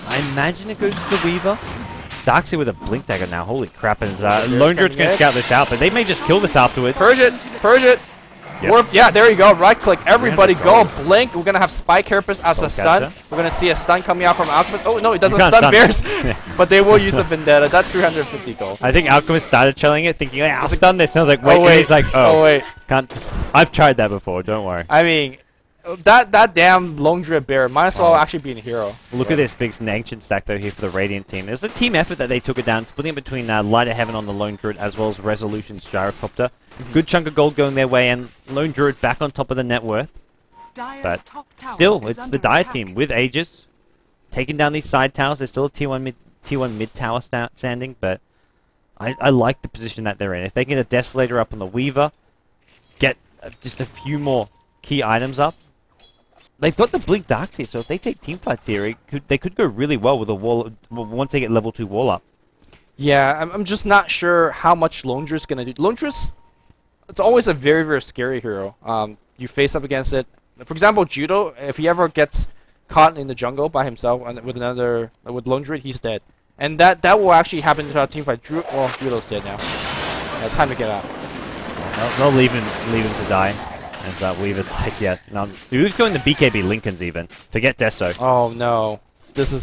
I imagine it goes to the Weaver. Darkseid with a Blink Dagger now. Holy crap. And Lone Druid's going to scout this out, but they may just kill this afterwards. Purge it! Purge it! Yep. Yeah, there you go. Right click. Everybody go. Blink. We're going to have Spy Carapace as a stun. We're going to see a stun coming out from Alchemist. Oh, no, it doesn't stun bears. But they will use the Vendetta. That's 350 gold. I think Alchemist started chilling it, thinking, I'll stun this. And I was like, wait. Oh, wait. And he's like, oh, wait. Can't. I've tried that before. Don't worry. I mean, that damn Lone Druid bear might as well actually be a hero. Look at this big ancient stack though here for the Radiant team. It was a team effort that they took it down, splitting it between Light of Heaven on the Lone Druid as well as Resolution's Gyrocopter. Good chunk of gold going their way, and Lone Druid back on top of the net worth. But still, it's the Dire team with Aegis taking down these side towers. There's still a T1 mid tower standing, but I like the position that they're in. If they get a Desolator up on the Weaver, get just a few more key items up. They've got the Blink Darkseid, so if they take team fights here, they could go really well with a wall once they get level 2 wall up. Yeah, I'm just not sure how much Lone Druid's going to do. Lone Druid's, it's always a very, very scary hero. You face up against it. For example, Judo, if he ever gets caught in the jungle by himself and with Lone Druid, he's dead. And that will actually happen to our team fight. Judo's dead now. Yeah, it's time to get out. They'll leave him to die. And Weaver's like, yeah, no. Who's going to BKB Lincolns even? Forget Deso. Oh no. This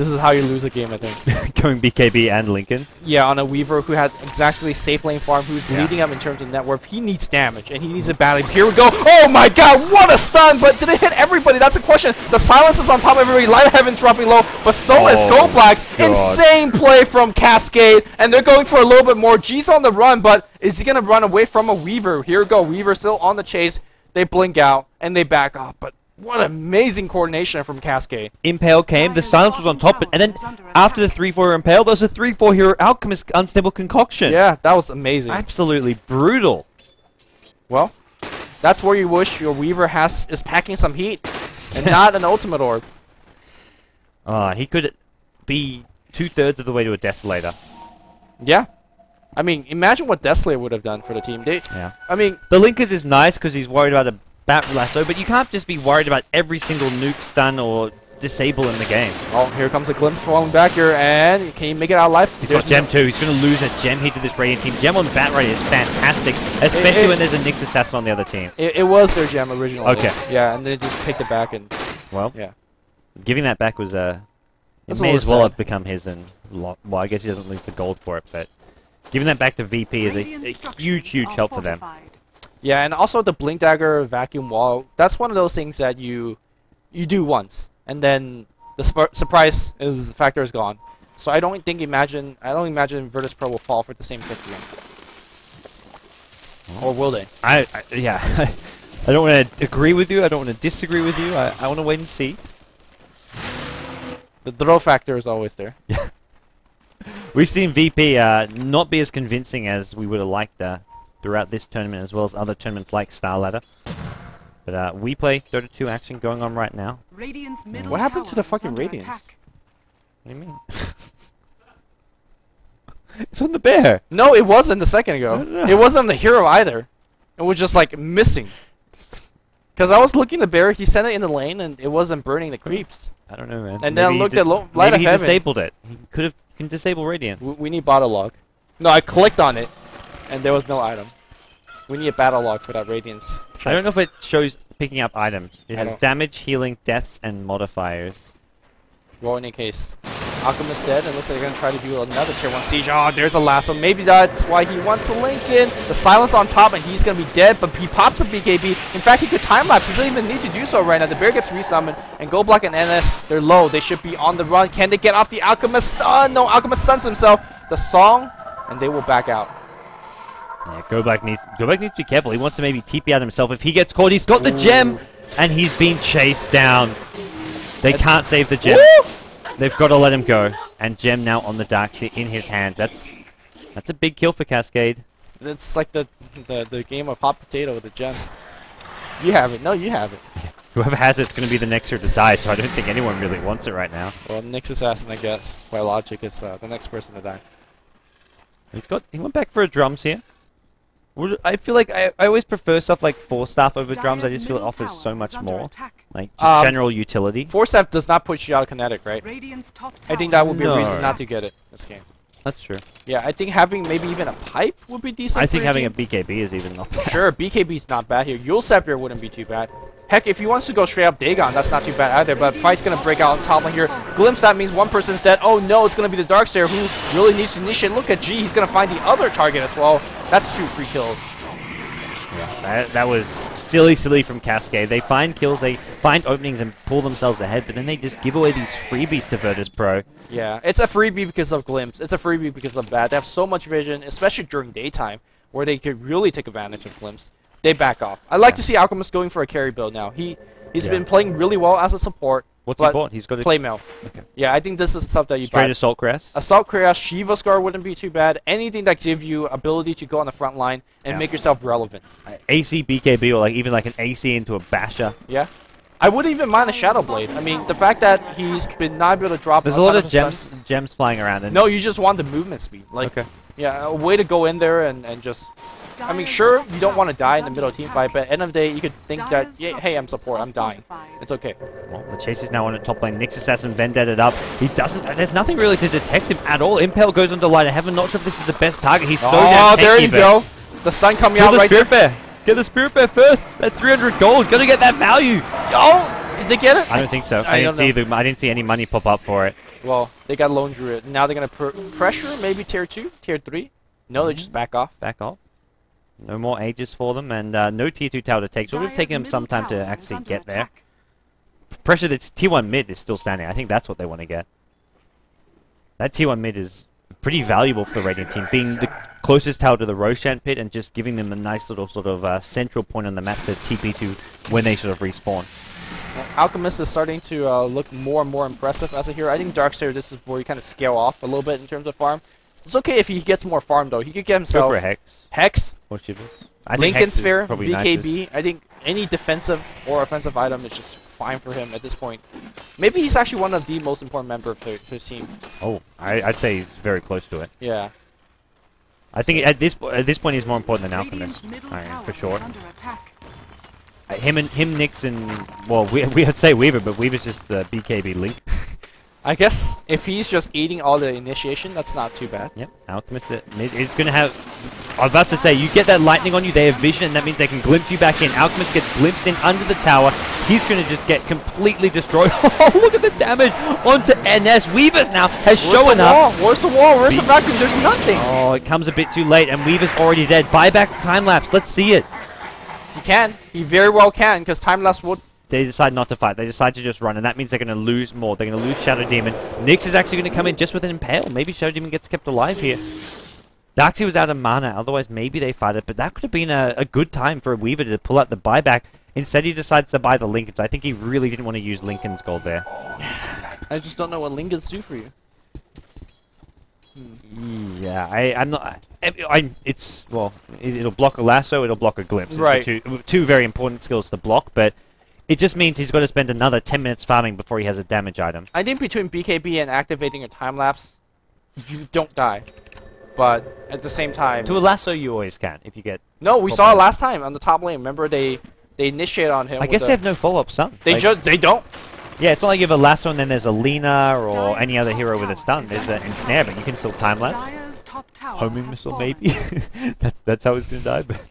is how you lose a game, I think. Going BKB and Lincoln? Yeah, on a Weaver who had exactly safe lane farm, who's leading up in terms of net worth. He needs damage, and he needs it badly. Here we go. Oh my god, what a stun! But did it hit everybody? That's the question. The silence is on top of everybody. Light of Heaven's dropping low, but so is Gold Black. God. Insane play from Cascade, and they're going for a little bit more. G's on the run, but is he going to run away from a Weaver? Here we go. Weaver still on the chase. They blink out, and they back off, but what amazing coordination from Cascade. Impale came, the silence was on top, and then after the 3-4 Impale, there was a 3-4 Hero Alchemist Unstable Concoction. Yeah, that was amazing. Absolutely brutal. Well, that's where you wish your Weaver is packing some heat, and not an Ultimate Orb. He could be 2/3 of the way to a Desolator. Yeah. I mean, imagine what Desolator would have done for the team. I mean, the Linkers is nice because he's worried about a Bat Lasso, but you can't just be worried about every single nuke, stun, or disable in the game. Oh, here comes a glimpse falling back here, and can he make it out alive? He's got Gem too. He's going to lose a Gem here to this Radiant team. Gem on Bat Rider is fantastic, especially when there's a Nyx Assassin on the other team. It was their Gem originally. Okay. Yeah, and they just picked it back, and well, yeah, giving that back was it may as well have become his, and well, I guess he doesn't lose the gold for it, but giving that back to VP is a huge help for them. Yeah, and also the Blink Dagger Vacuum Wall, that's one of those things that you do once, and then the surprise factor is gone. So I don't imagine Virtus Pro will fall for the same trick again. Or will they? Yeah. I don't want to agree with you. I don't want to disagree with you. I want to wait and see. The throw factor is always there. Yeah. We've seen VP not be as convincing as we would have liked throughout this tournament, as well as other tournaments like Star Ladder. But WePlay Dota 2 action going on right now. What happened to the fucking Radiance? What do you mean? It's on the bear. No, it wasn't a second ago. It wasn't the hero either. It was just like missing. Because I was looking at the bear, he sent it in the lane, and it wasn't burning the creeps. I don't know, man. And then I looked at Light of Heaven. Maybe he disabled it. He can disable Radiance. We need battle log. No, I clicked on it, and there was no item. We need a battle log for that Radiance check. I don't know if it shows picking up items. It has damage, healing, deaths, and modifiers. Well, in any case, Alchemist dead, and looks like they're going to try to do another tier 1 siege. Oh, there's a lasso. Maybe that's why he wants to link in. The silence on top, and he's going to be dead, but he pops a BKB. In fact, he could time-lapse. He doesn't even need to do so right now. The bear gets resummoned, and Gold Black and NS, they're low. They should be on the run. Can they get off the Alchemist stun? No, Alchemist stuns himself. The song, and they will back out. Yeah, Gold Black needs to be careful. He wants to maybe TP out himself. If he gets caught, he's got the gem, and he's being chased down. They can't save the gem. They've got to let him go. And gem now on the Darkseid in his hand. That's a big kill for Cascade. It's like the game of hot potato with the gem. You have it. No, you have it. Whoever has it's going to be the next here to die, so I don't think anyone really wants it right now. Well, Nick's assassin, I guess, by logic, is the next person to die. He went back for a drums here. I feel like I always prefer stuff like 4-staff over drums. I just feel it offers so much more. Like, just general utility. 4-staff does not push you out of kinetic, right? I think that would be a reason not to get it this game. That's true. Yeah, I think having maybe even a pipe would be decent. I think having a BKB is even not bad. Sure, BKB's not bad here. Yule Scepter wouldn't be too bad. Heck, if he wants to go straight up Dagon, that's not too bad either. But fight's gonna break out on top lane here. Glimpse, that means one person's dead. Oh no, it's gonna be the Darkseer who really needs to initiate. Look at G, he's gonna find the other target as well. That's 2 free kills. Yeah, that was silly from Cascade. They find kills, they find openings and pull themselves ahead, but then they just give away these freebies to Virtus Pro. Yeah, it's a freebie because of Glimpse. It's a freebie because of that. They have so much vision, especially during daytime, where they could really take advantage of Glimpse. They back off. I like to see Alchemist going for a carry build now. He's been playing really well as a support. What's he bought? He's got a Playmail. Okay. Yeah, I think this is stuff that you straight Assault Crest. Assault Crest, Shiva Scar wouldn't be too bad. Anything that gives you ability to go on the front line and make yourself relevant. AC BKB or like even like an AC into a Basher. Yeah. I wouldn't even mind a Shadow Blade. I mean, the fact that he's been not able to drop. There's a lot of gems flying around. No, you just want the movement speed. Like, yeah, a way to go in there and just. I mean, sure, you don't want to die in the middle of a team fight, but at the end of the day, you could think that, yeah, hey, I'm support, I'm dying. It's okay. Well, the chase is now on the top lane. Nyx Assassin vendetted up. He doesn't. There's nothing really to detect him at all. Impale goes on to Light of Heaven. Not sure if this is the best target. He's so damn tanky. There you go. The sun coming out right there. Bear. Get the Spirit Bear first. That's 300 gold. Gotta get that value. Oh, did they get it? I don't think so. I didn't see any money pop up for it. Well, they got Lone Druid. Now they're gonna pressure maybe tier 2, tier 3. No, they just back off. Back off. No more ages for them, and no tier 2 tower to take. So it would have taken them some time to actually get there. Pressure that's tier 1 mid is still standing. I think that's what they want to get. That tier 1 mid is pretty valuable for the Radiant team, being the closest tower to the Roshan pit and just giving them a nice little sort of central point on the map to TP to when they sort of respawn. Well, Alchemist is starting to look more and more impressive as a hero. I think Darkseer, this is where you kind of scale off a little bit in terms of farm. It's okay if he gets more farm though. He could get himself go for a Hex. Hex. Or Shivers. Lincoln Sphere, BKB. Nicest. I think any defensive or offensive item is just fine for him at this point. Maybe he's actually one of the most important members of his team. Oh, I'd say he's very close to it. Yeah. I think at this point he's more important than Alchemist, for sure. Him, Nyx, and well, we would say Weaver, but Weaver's just the BKB link. I guess if he's just eating all the initiation, that's not too bad. Yep, Alchemist is going to have... I was about to say, you get that lightning on you, they have vision, and that means they can glimpse you back in. Alchemist gets glimpsed in under the tower. He's going to just get completely destroyed. Oh, look at the damage onto NS. Weaver's now has shown up. Where's the wall? Where's the vacuum? There's nothing. Oh, it comes a bit too late, and Weaver's already dead. Buyback time-lapse. Let's see it. He can. He very well can, because time-lapse would... They decide not to fight. They decide to just run, and that means they're going to lose more. They're going to lose Shadow Demon. Nyx is actually going to come in just with an Impale. Maybe Shadow Demon gets kept alive here. Darkseer was out of mana, otherwise maybe they fight it, but that could have been a good time for Weaver to pull out the buyback. Instead, he decides to buy the Lincolns. I think he really didn't want to use Lincoln's gold there. I just don't know what Lincolns do for you. Yeah, I'm not... it'll block a lasso, it'll block a glimpse. Right. Two very important skills to block, but it just means he's got to spend another 10 minutes farming before he has a damage item. I think between BKB and activating a time-lapse, you don't die. But at the same time... To a lasso, you always can, if you get... No, we saw it last time on the top lane. Remember, they initiate on him. I guess they have no follow-up stun. They don't. Yeah, it's not like you have a lasso and then there's a Lina or any other hero with a stun. There's an ensnare, but you can still time-lapse. Homing missile, maybe? that's how it's going to die. But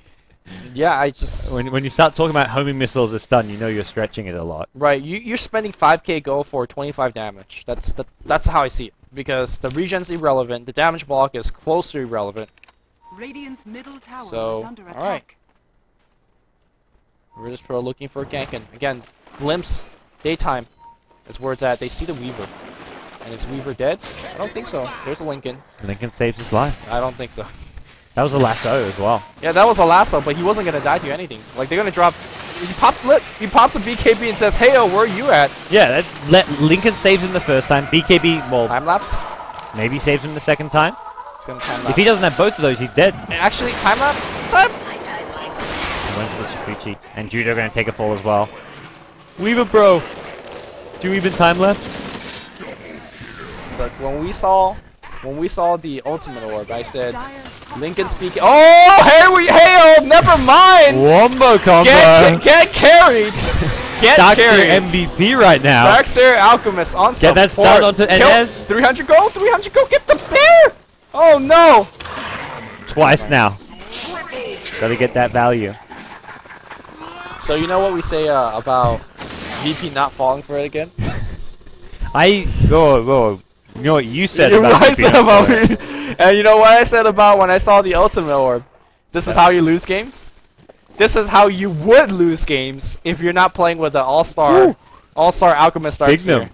yeah, I just... When you start talking about homing missiles as stun, you know you're stretching it a lot. Right, you're spending 5k gold for 25 damage. That's how I see it. Because the regen's irrelevant, the damage block is close to irrelevant. Radiant's middle tower is under attack. Alright. Virtus Pro looking for a ganking. Again, glimpse, daytime is where it's at. They see the Weaver. And is Weaver dead? I don't think so. There's a Lincoln. Lincoln saves his life. I don't think so. That was a lasso as well. Yeah, that was a lasso, but he wasn't going to die to anything. Like, they're going to drop... He pops a BKB and says, "Hey, where are you at?" Yeah, Lincoln saves him the first time. BKB, well... Time-lapse? Maybe saves him the second time. It's gonna time lapse. If he doesn't have both of those, he's dead. Actually, time lapse. Time. He went for the Shikuchi. And Judo going to take a fall as well. Weaver, bro. Do you even time lapse? Look, when we saw the ultimate orb, I said, Lincoln speaking. Oh, never mind. Wombo combo. Get carried. Get carried. MVP right now. Darkseer Alchemist on support. Get that stun onto Enes. 300 gold. 300 gold. Get the bear. Oh no. Twice now. Gotta get that value. So you know what we say about VP not falling for it again? Go. You know what you said You know about what I VP said not about falling. me? And you know what I said about when I saw the ultimate orb? This is how you lose games? This is how you would lose games if you're not playing with the all-star Alchemist Darkseer.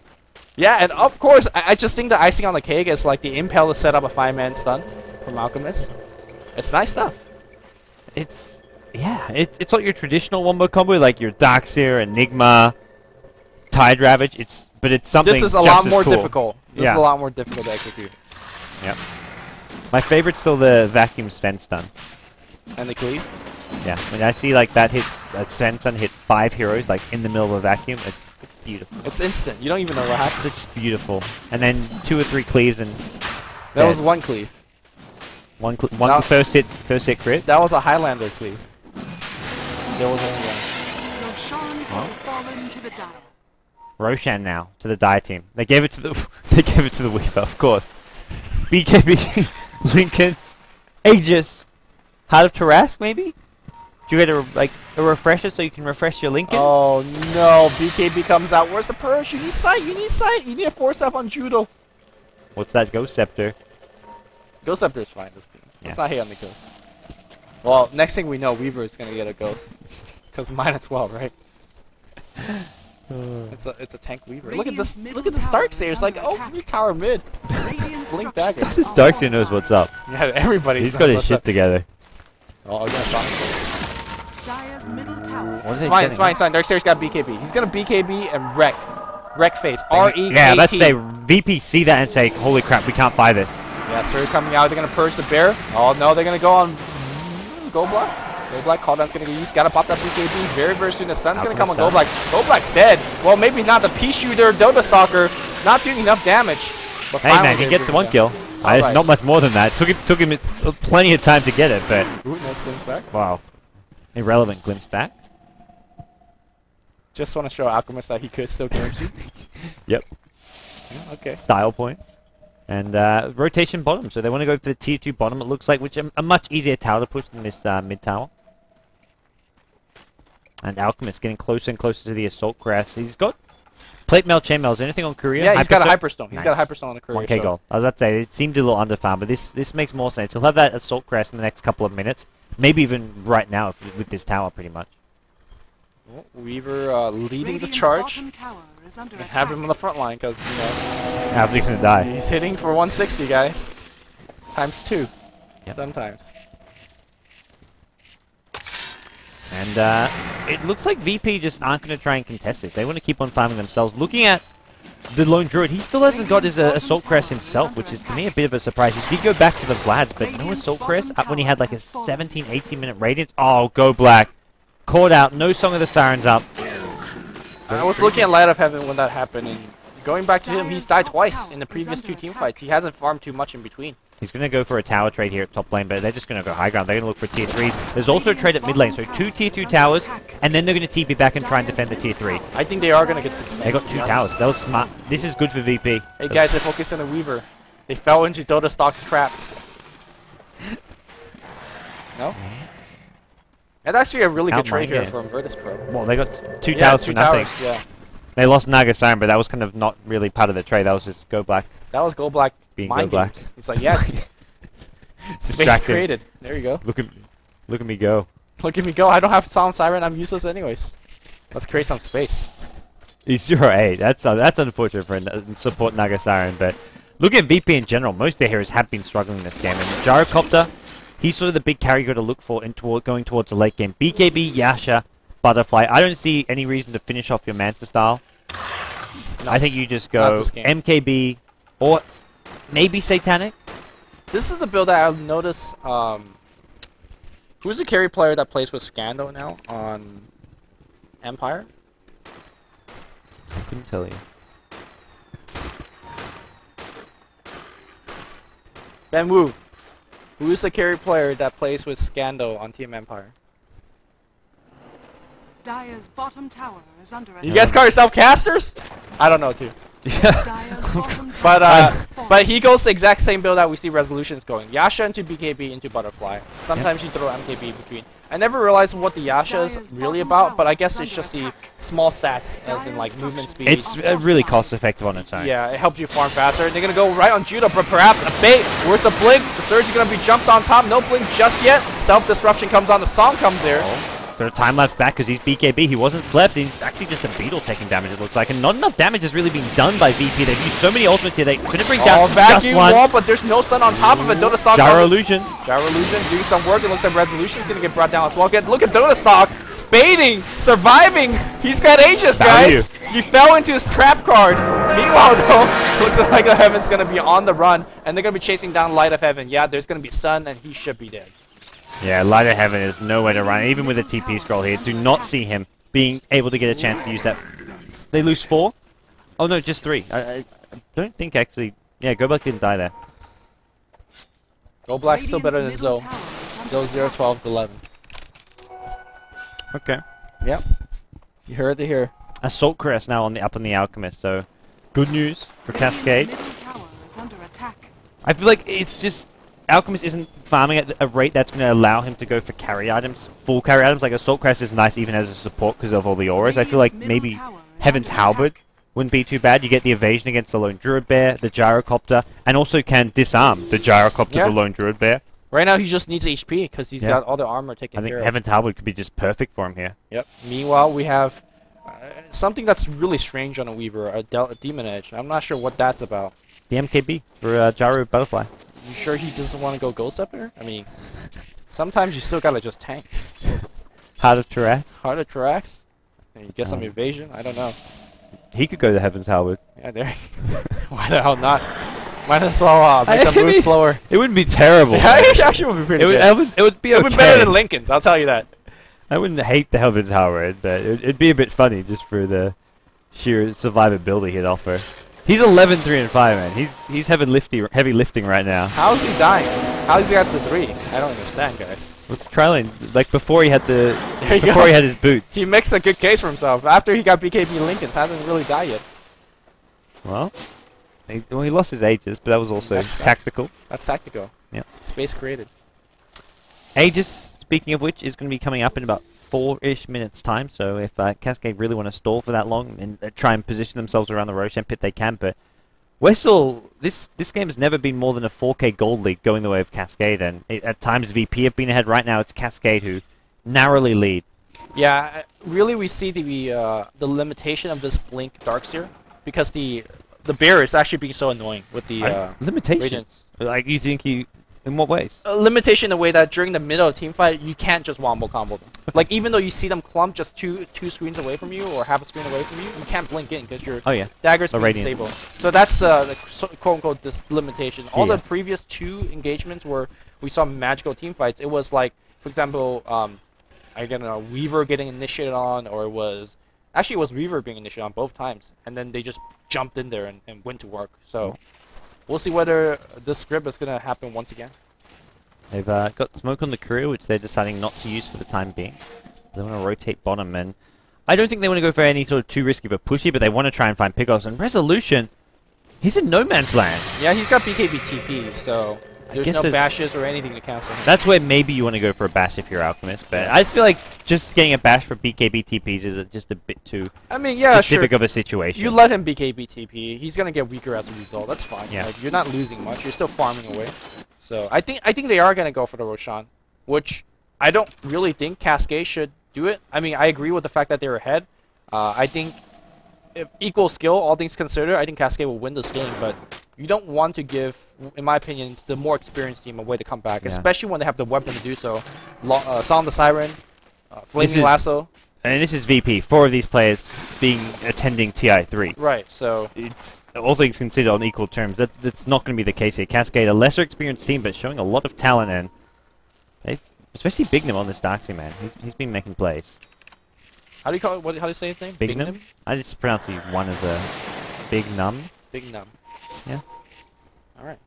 Yeah, and of course, I just think the icing on the cake is like the impel to set up a 5-man stun from Alchemist. It's nice stuff. It's like your traditional wombo combo, like your Darkseer, Enigma, Tide Ravage. But it's something. This is a just lot as more cool. difficult. This is a lot more difficult to execute. Yep. My favorite's still the Vacuum Sven stun. And the cleave. Yeah, when I see like that Sven stun hit 5 heroes like in the middle of a vacuum, it's beautiful. It's instant. You don't even know what happened. It's beautiful. And then 2 or 3 cleaves and that was one cleave. One first hit crit. That was a Highlander cleave. There was only one. Roshan has fallen to the die. Roshan now to the die team. They gave it to the Weaver, of course. BKB, Lincoln, Aegis, Heart of Tarask maybe? Do you get a refresher so you can refresh your Lincoln? Oh no, BKB comes out. Where's the Purge? You need sight, you need a 4-step on Judo. What's that Ghost Scepter? Ghost Scepter is fine this game. Yeah. Let's not hate on the Ghost. Well, next thing we know, Weaver is gonna get a Ghost. Because mine as well, right? It's a tank Weaver. Look at this Darkseer. It's like, oh, 3 tower mid. Blink dagger. This Darkseer knows what's up. Yeah, everybody. He's got his shit together. Oh, I'm gonna Sonic. It's fine. Darkseer's got BKB. He's gonna BKB and wreck face. R-E-K-T. Yeah, let's say VP see that and say, holy crap, we can't fight this. Yeah, Sir coming out. They're gonna purge the bear. Oh no, they're gonna go on Gold Black. Gold Black cooldown's gonna use. Gotta pop that BKB very soon. The stun's gonna come on Gold Black. Gold Black's dead. Well, maybe not. The Pea Shooter, Dota Stalker, not doing enough damage. But hey man, he gets 1 kill. Right. Not much more than that. Took him plenty of time to get it, but ooh, nice glimpse back. Wow, irrelevant glimpse back. Just want to show Alchemist that he could still glimpse you. Yep. Yeah, okay. Style points. And rotation bottom, so they want to go for the tier 2 bottom, it looks like, which is a much easier tower to push than this mid tower. And Alchemist getting closer and closer to the Assault Crest. He's got Plate Mail, Chainmail. Is there anything on Courier? Yeah, he's got a Hyperstone. He's got a Hyperstone on the Courier. 1k gold. I was about to say, it seemed a little underfarmed, but this makes more sense. He'll have that Assault Crest in the next couple of minutes. Maybe even right now with this tower, pretty much. Well, Weaver leading the charge. And have him on the front line, because, you know... How's he gonna die? He's hitting for 160, guys. Times 2. Yep. Sometimes. And it looks like VP just aren't going to try and contest this. They want to keep on farming themselves. Looking at the Lone Druid, he still hasn't got his Assault Crest himself, which is to me a bit of a surprise. He did go back to the Vlads, but no Assault Crest up when he had like a 17, 18 minute radiance. Oh, go black. Caught out. No Song of the Sirens up. I was looking at Light of Heaven when that happened, and going back to him, he's died twice in the previous 2 team fights. He hasn't farmed too much in between. He's going to go for a tower trade here at top lane, but they're just going to go high ground. They're going to look for tier 3s. There's also a trade at mid lane, so 2 tier 2 towers, and then they're going to TP back and try and defend the tier 3. I think they are going to get this. They got 2 towers. That was smart. This is good for VP. Hey guys, they focused on the Weaver. They fell into Dota Stock's trap. No? That's actually a really good trade here from Virtus Pro. Well, they got 2 towers for nothing. Yeah. They lost Naga Siren, but that was kind of not really part of the trade. That was just go black. That was go black being mind go black. games. It's like, yeah. Space created. There you go. Look at me go. Look at me go. I don't have Sound Siren. I'm useless anyways. Let's create some space. He's 0-8. That's unfortunate for support Naga Siren, but look at VP in general. Most of their heroes have been struggling this game, and Gyrocopter, he's sort of the big carry to look for in going towards the late game. BKB, Yasha, Butterfly. I don't see any reason to finish off your Manta style. No, I think you just go MKB or maybe Satanic. This is a build that I've noticed. Who's the carry player that plays with Scando now on Empire? I couldn't tell you. Ben Wu. Who is the carry player that plays with Scando on Team Empire? Dire's bottom tower is under attack. You guys call yourself casters? I don't know too. Dire's bottom tower is But he goes the exact same build that we see Resolutions going. Yasha into BKB into Butterfly. Sometimes you throw MKB between. I never realized what the Yasha is really about, but I guess it's just the small stats, as in like movement speed. It's really cost effective on its own. Yeah, it helps you farm faster. They're gonna go right on Judo, but perhaps a bait. Where's the blink? The Surge is gonna be jumped on top. No blink just yet. Self-disruption comes on. The song comes there. Got a time lapse back because he's BKB. He wasn't slept. He's actually just a beetle taking damage, it looks like. And not enough damage has really been done by VP. They've used so many ultimates here. They couldn't bring down just vacuum one. wall, but there's no stun on top of it. Dota Stock. Gyro Illusion. Gyro Illusion doing some work. It looks like Resolution's gonna get brought down as well. Look at Dota Stock. Baiting, surviving. He's got Aegis, guys. He fell into his trap card. Meanwhile, though, looks like the Heaven's gonna be on the run, and they're gonna be chasing down Light of Heaven. Yeah, there's gonna be stun, and he should be dead. Yeah, Light of Heaven is nowhere to run. Even with a TP scroll here, do not see him being able to get a chance to use that. They lose 4? Oh no, just 3. I don't think actually. Yeah, Go Black didn't die there. Go Black's still better than Zoe. Zoe 0-12 to 11. Okay. Yep. You heard it here. Assault Crest now up on the Alchemist, so good news for Cascade. I feel like it's just Alchemist isn't farming at a rate that's going to allow him to go for carry items, full carry items. Like Assault Crest is nice even as a support because of all the auras. I feel like maybe Heaven's Halberd wouldn't be too bad. You get the evasion against the Lone Druid Bear, the Gyrocopter, and also can disarm the Gyrocopter, the Lone Druid Bear. Right now he just needs HP because he's got all the armor taken care of. I think Heaven's Halberd could be just perfect for him here. Yep. Meanwhile, we have something that's really strange on a Weaver, a Demon Edge. I'm not sure what that's about. The MKB for Gyro Butterfly. You sure he doesn't want to go Ghost Scepter? I mean, sometimes you still gotta just tank. Heart of Tyrax. Heart of Tyrax. And you get some evasion. I don't know. He could go to Heaven's Halberd. Yeah, there. Why the hell not? Might as well make them move slower. It wouldn't be terrible. Yeah, it actually would be pretty good. It would be okay. It would be better than Lincoln's, I'll tell you that. I wouldn't hate the Heaven's Halberd, but it'd be a bit funny just for the sheer survivability he'd offer. He's 11-3-5, man. He's heavy lifting right now. How is he dying? How is he at the 3? I don't understand, guys. What's Krylin? Like before he had he had his boots. He makes a good case for himself. After he got BKB Lincoln, hasn't really died yet. Well, he lost his Aegis, but that was also tactical. That's tactical. Yeah. Space created. Aegis, speaking of which, is going to be coming up in about 4-ish minutes time, so if Cascade really want to stall for that long and try and position themselves around the Roshan pit, they can, but Wessel, this game has never been more than a 4K gold lead going the way of Cascade, and at times VP have been ahead. Right now it's Cascade who narrowly lead. Yeah, really we see the limitation of this Blink Darkseer, because the bear is actually being so annoying with the limitation. Radiance. Like you think in what ways? A limitation in the way that during the middle of team fight, you can't just wombo combo them. Like, even though you see them clump just two screens away from you, or half a screen away from you, you can't blink in because your dagger's being disabled. So that's the quote-unquote this limitation. All the previous 2 engagements where we saw magical team fights, it was like, for example, Weaver getting initiated on, or it was Weaver being initiated on both times, and then they just jumped in there and went to work. So we'll see whether this script is going to happen once again. They've got smoke on the career, which they're deciding not to use for the time being. They want to rotate bottom, and I don't think they want to go for any sort of too risky of a pushy, but they want to try and find pickoffs. And Resolution, he's in no man's land. Yeah, he's got BKB TP, so there's no bashes or anything to cancel him. That's where maybe you want to go for a bash if you're Alchemist, but I feel like just getting a bash for BKB TPs is just a bit too specific of a situation. You let him BKB TP, he's going to get weaker as a result. That's fine. Yeah. Like, you're not losing much. You're still farming away. So I think they are going to go for the Roshan, which I don't really think Cascade should do it. I mean, I agree with the fact that they're ahead. I think if equal skill, all things considered, I think Cascade will win this game, but you don't want to give, in my opinion, the more experienced team a way to come back, especially when they have the weapon to do so. Song the Siren, Flaming Lasso. And this is VP. 4 of these players attending TI3. Right. So It's all things considered on equal terms. That's not going to be the case here. Cascade, a lesser experienced team, but showing a lot of talent, and they've, especially Bignum on this Darksea, man. He's been making plays. how do you call it? How do you say his name? Bignum? I just pronounce the one as a Big Num. Big Num. Yeah. All right.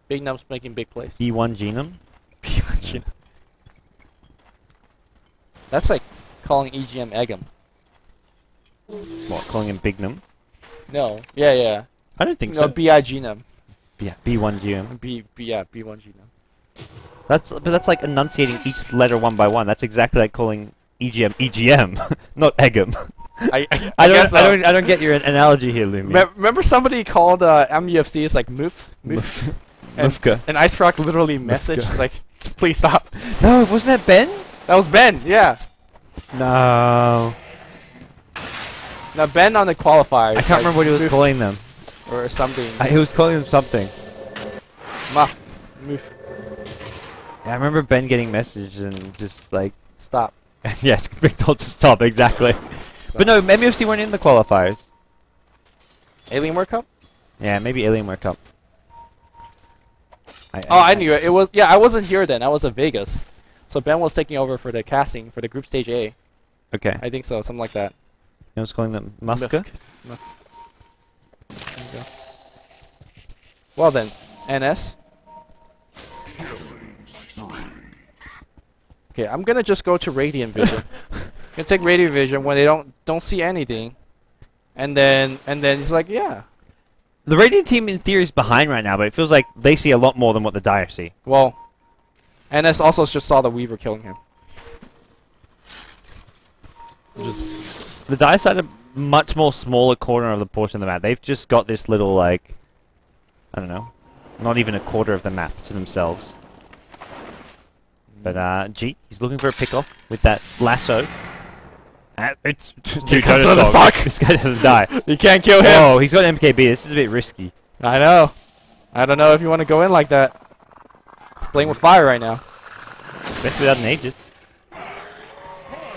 Big Num's making big plays. B1 Genome. That's like calling EGM Eggum. What, calling him Bignum? No. Yeah, yeah. I don't think No, so. BIG Num. Yeah, B1 Genome. Yeah, B1 G Num. But that's like enunciating each letter one by one. That's exactly like calling EGM, not Eggum. I guess so. I don't get your analogy here, Lumi. Remember somebody called MUFC is like Moof? Moof? Mufka. And Ice Rock literally messaged like, please stop. No, wasn't that Ben? That was Ben, yeah. No. Now Ben on the qualifiers. I can't remember what he was calling them. Or something. He was calling them something. Muff. Moof. Yeah, I remember Ben getting messages and just like... Stop. yeah, being told to stop, exactly. But no, MUFC weren't in the qualifiers. Alienware Cup? Yeah, maybe Alienware Cup. I knew it. It was, yeah, I wasn't here then. I was in Vegas. So Ben was taking over for the casting for the group stage A. Okay. I think so, something like that. I was calling them Mufka? Mufk. There you go. Well then, NS. Okay, I'm gonna just go to Radiant Vision. Gonna take Radiant Vision when they don't see anything, and then he's like, yeah. The Radiant team in theory is behind right now, but it feels like they see a lot more than what the Dire see. Well, NS also just saw the Weaver killing him. The Dire side a much more smaller corner of the portion of the map. They've just got this little, like, I don't know, not even a quarter of the map to themselves. But G, he's looking for a pick off with that lasso. It's dude, this guy doesn't die. You can't kill him. Oh, he's got MKB. This is a bit risky. I know. I don't know if you want to go in like that. He's playing with fire right now. Especially without an Aegis.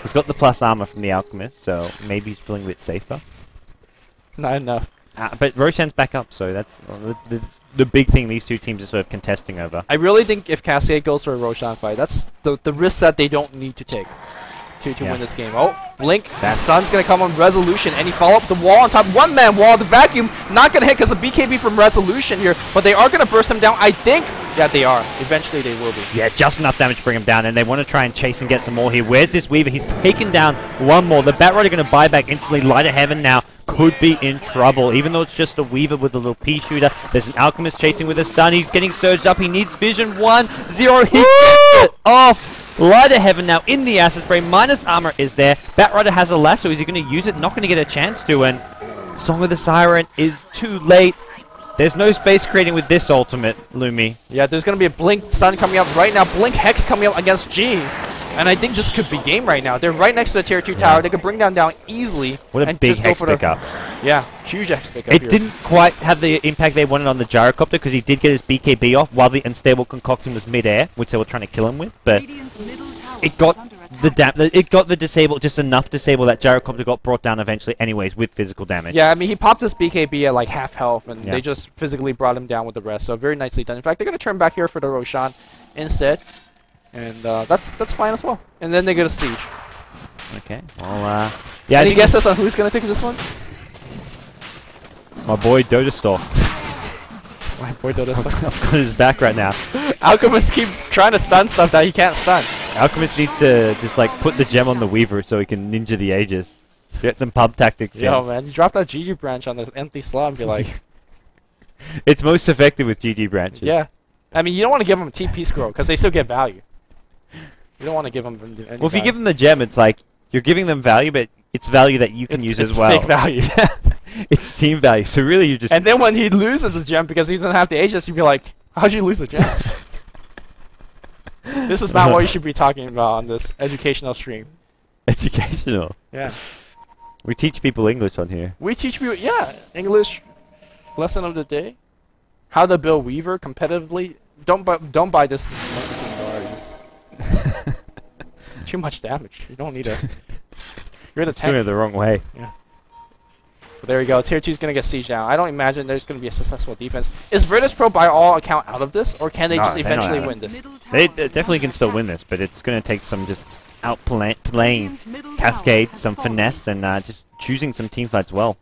He's got the plus armor from the Alchemist, so maybe he's feeling a bit safer. Not enough. But Roshan's back up, so that's the big thing these two teams are sort of contesting over. I really think if Cascade goes for a Roshan fight, that's the risk that they don't need to take to win this game. Oh, Blink, that stun's going to come on Resolution, and he follow up the wall on top. One-man wall, the vacuum, not going to hit because of BKB from Resolution here, but they are going to burst him down, I think. Yeah, they are. Eventually they will be. Yeah, just enough damage to bring him down, and they want to try and chase and get some more here. Where's this Weaver? He's taken down one more. The Batrider going to buy back instantly. Light of Heaven now could be in trouble, even though it's just a Weaver with a little pea shooter. There's an Alchemist chasing with a stun. He's getting surged up. He needs vision. 1-0. He gets it off. Light of Heaven now in the Acid Spray. Minus armor is there. Batrider has a lasso. Is he going to use it? Not going to get a chance to. And Song of the Siren is too late. There's no space creating with this ultimate, Lumi. Yeah, there's going to be a Blink stun coming up right now. Blink Hex coming up against G. And I think this could be game right now. They're right next to the tier 2 tower. They could bring down easily. What a big Hex pickup. Yeah, huge Hex pickup. It didn't quite have the impact they wanted on the Gyrocopter because he did get his BKB off while the Unstable Concoction was mid-air, which they were trying to kill him with. But it got the disable just enough disable that Gyrocopter got brought down eventually anyways with physical damage. Yeah, I mean, he popped his BKB at like half health, and they just physically brought him down with the rest. So very nicely done. In fact, they're going to turn back here for the Roshan instead. And that's fine as well. And then they get a Siege. Okay, well, yeah. Any guesses on who's going to take this one? My boy Dota Stalk. My boy Dota Stalk. I've got his back right now. Alchemist keep trying to stun stuff that he can't stun. Alchemist needs to just like put the gem on the Weaver so he can ninja the Aegis. Get some pub tactics Yo, man, you drop that GG branch on the empty slot and be like... It's most effective with GG branches. Yeah. I mean, you don't want to give them a TP scroll because they still get value. You don't want to give them any Well, if you give them the gem, it's like you're giving them value, but it's value that you can use as well. It's fake value. It's team value. So really, you just... And then when he loses a gem because he doesn't have the Aegis, you'd be like, how'd you lose a gem? This is not what you should be talking about on this educational stream. Educational? Yeah. We teach people English on here. We teach people, yeah, English lesson of the day. How to build Weaver competitively. Don't buy this marketing bar. Too much damage. You don't need a... You're the Doing it tank. the wrong way. But there you go. Tier 2's going to get sieged down. I don't imagine there's going to be a successful defense. Is Virtus Pro by all account out of this, or can they No, just they're not eventually out of win Radiant's this? middle They tower definitely is can under still attack. win this, but it's going to take some just playing, Radiant's middle Cascade, tower some has fallen. finesse, and just choosing some team fights well.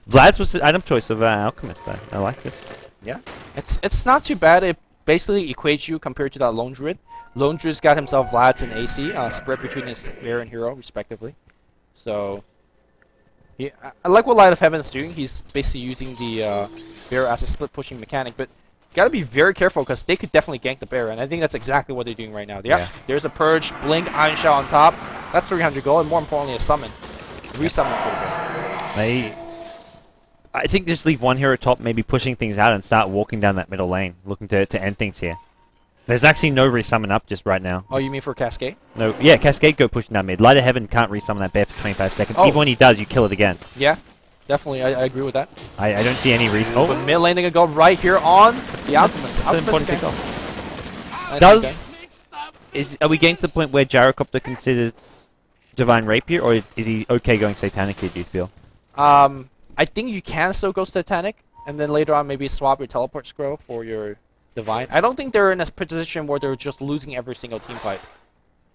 Vlad's was the item choice of Alchemist, though. I like this. Yeah. It's not too bad. It basically equates you compared to that Lone Druid. Lone Druid's got himself Vlad's and AC, spread between his Bear and Hero, respectively. So, I like what Light of Heaven's doing. He's basically using the Bear as a split pushing mechanic, but gotta be very careful because they could definitely gank the Bear, and I think that's exactly what they're doing right now. Yeah. There's a Purge, Blink, Iron Shell on top. That's 300 gold, and more importantly, a summon. Resummon for the Bear. I think just leave one hero top, maybe pushing things out and start walking down that middle lane, looking to end things here. There's actually no resummon up just right now. Oh, you mean for Cascade? No, yeah, Cascade go pushing down mid. Light of Heaven can't resummon that bear for 25 seconds. Oh. Even when he does, you kill it again. Yeah, definitely. I agree with that. I don't see any reason. But mid lane, they go right here on the Alchemist. That's an important again. pickoff. Are we getting to the point where Gyrocopter considers Divine Rapier, or is he okay going Satanic here, do you feel? I think you can still go Satanic, and then later on maybe swap your Teleport Scroll for your Divine. I don't think they're in a position where they're just losing every single team fight.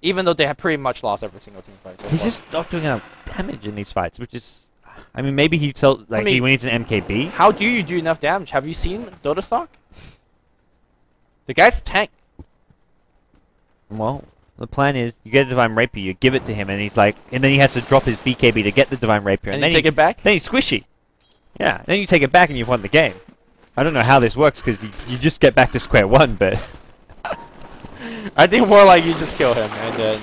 Even though they have pretty much lost every single team fight. So He's far. just not doing enough damage in these fights, which is... I mean, maybe he he needs an MKB. How do you do enough damage? Have you seen Dota stock? The guy's a tank. Well, the plan is you get a Divine Rapier, you give it to him, and he's like... And then he has to drop his BKB to get the Divine Rapier. And then you take it back? Then he's squishy. Yeah, then you take it back and you've won the game. I don't know how this works, because you just get back to square one, but... I think more like you just kill him, and then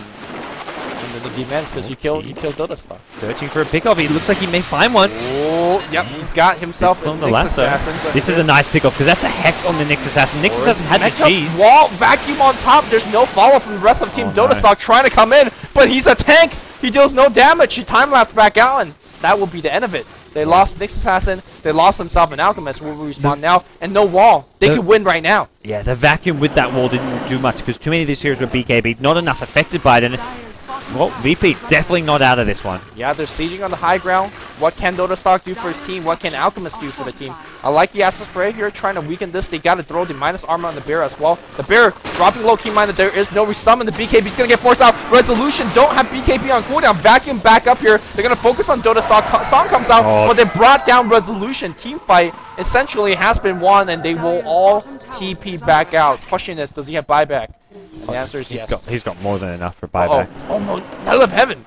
the demands because you killed Dota stock. Searching for a pickoff. He looks like he may find one. Oh, yep, he's got himself It's a on the Nyx last, though. Assassin. but This is a nice pickoff, because that's a Hex on the Nyx Assassin. Nyx Assassin had the Matchup, G's. wall vacuum on top. There's no follow from the rest of Team Oh, Dota no. stock trying to come in, but he's a tank. He deals no damage. He time lapsed back out, and that will be the end of it. They lost Nyx Assassin. They lost himself an Alchemist. Will respawn now, and no wall. They could win right now. Yeah, the vacuum with that wall didn't do much, because too many of these heroes were BKB. Not enough affected by it, and Dire's bottom well, tower VP's is under definitely not out of this one. Yeah, they're sieging on the high ground. What can Dota stock do for his team? What can Alchemist do for the team? I like the Acid Spray here, trying to weaken this. They got to throw the minus armor on the Bear as well. The Bear dropping low key minded. There is no resummon. The BKB's going to get forced out. Resolution don't have BKB on cooldown. Vacuum back up here. They're going to focus on Dota stock. Song comes out, Oh. but they brought down Resolution. Team fight essentially has been won, and they will all TP back out. Question is, does he have buyback? And the answer is yes. He's got more than enough for Oh, buyback. oh no, Light of Heaven.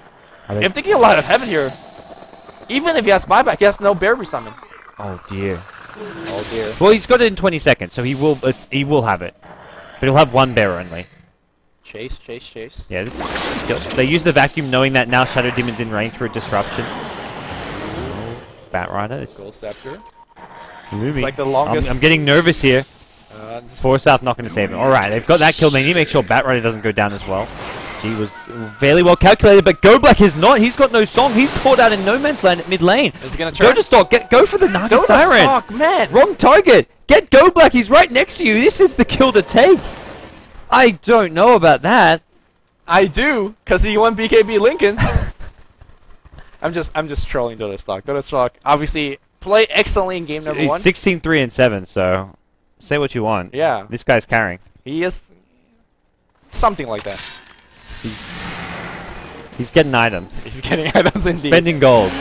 If they get Light of Heaven here, even if he has buyback, he has no Bear resummon. Oh dear. Oh dear. Well, he's got it in 20 seconds, so he will have it. But he'll have one bear only. Chase. Yeah, this is kill. They use the vacuum knowing that now Shadow Demon's in range for a disruption. Bat Rider. Gold Scepter. It's like the longest- I'm getting nervous here. Just- Four South not going to save him. Alright, they've got that kill. They need to make sure Bat Rider doesn't go down as well. He was fairly well calculated, but Go Black is not. He's got no song. He's caught out in no man's land at mid lane. Is he gonna turn? Dota Stock, go for the Naga Dota Siren. stock, man. Wrong target. Get Go Black. He's right next to you. This is the kill to take. I don't know about that. I do, cause he won BKB Lincoln. I'm just trolling Dota stock. Dota stock obviously play excellently in game number one. 16, 3, and 7. So say what you want. Yeah, This guy's carrying. he is something like that. He's getting items. He's getting items indeed. Spending gold.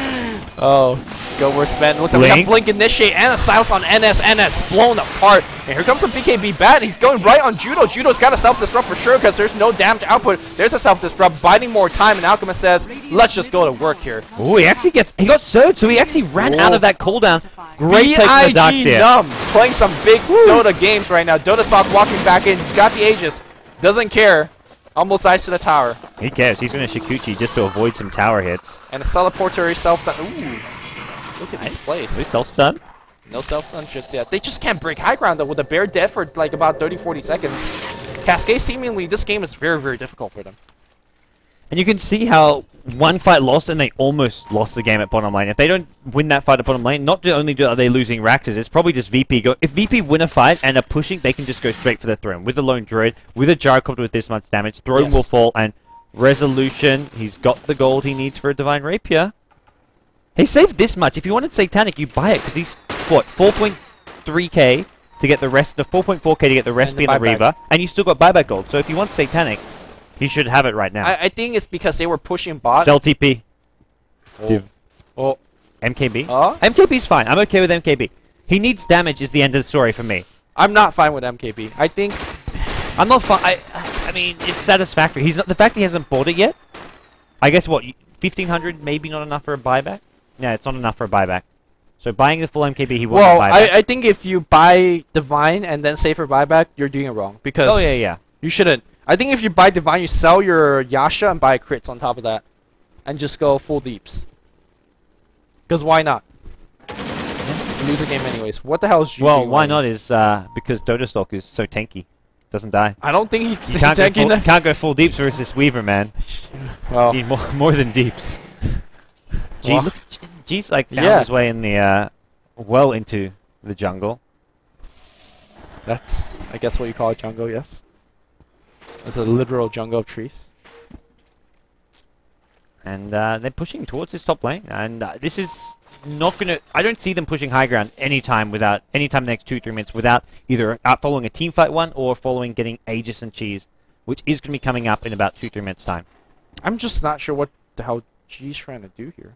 Oh, go we're spent. Looks like we have Blink. Blink Initiate and a Silence on NS. NS blown apart. And here comes the BKB bat. He's going right on Judo. Judo's got a self-disrupt for sure because there's no damage output. There's a self-disrupt, biding more time, and Alchemist says, let's just go to work here. Oh, he got surged, so he actually ran out of that cooldown. Great play from the Darks BIG here. Numb playing some big Dota games right now. Dota stock walking back in. He's got the Aegis. Doesn't care. Almost ice to the tower. He cares. He's going to Shikuchi just to avoid some tower hits. And a teleporter self-stun. Ooh. Look at these plays. Is he self-stun? No self-stun just yet. They just can't break high ground though with a Bear dead for like about 30-40 seconds. Cascade seemingly this game is very, very difficult for them. And you can see how one fight lost and they almost lost the game at bottom lane. If they don't win that fight at bottom lane, not only are they losing Raxes, it's probably just VP go. If VP win a fight and are pushing, they can just go straight for the throne. With a lone druid, with a gyrocopter with this much damage, throne Yes. will fall and Resolution. He's got the gold he needs for a Divine Rapier. He saved this much. If you wanted Satanic, you buy it because he's, what, 4.3k to get the rest, 4.4k to get the recipe and the Reaver, and you still got buyback gold. So if you want Satanic, you should have it right now. I think it's because they were pushing bot. Sell TP. Div. Oh. MKB? MKB's fine. I'm okay with MKB. He needs damage is the end of the story for me. I'm not fine with MKB. I think... I'm not fine. I mean, it's satisfactory. He's not, the fact he hasn't bought it yet, I guess what, 1,500 maybe not enough for a buyback? No, it's not enough for a buyback. So buying the full MKB, he won't buy back. I think if you buy Divine and then save for buyback, you're doing it wrong. Because oh, yeah. You shouldn't. I think if you buy Divine, you sell your Yasha and buy crits on top of that. And just go full deeps. Because why not? You lose the game anyways. What the hell is G? Well, why not is because Dota Stalk is so tanky. Doesn't die. I don't think he's you can't go full deeps versus this Weaver, man. Well, you need more than deeps. G, well, look, G's like found his way in the well into the jungle. That's, I guess, what you call a jungle. Yes, it's a literal jungle of trees. And they're pushing towards this top lane, and this is not gonna. I don't see them pushing high ground anytime in the next 2-3 minutes without either following a team fight one or following getting Aegis and Cheese, which is gonna be coming up in about 2-3 minutes time. I'm just not sure what the hell G's trying to do here.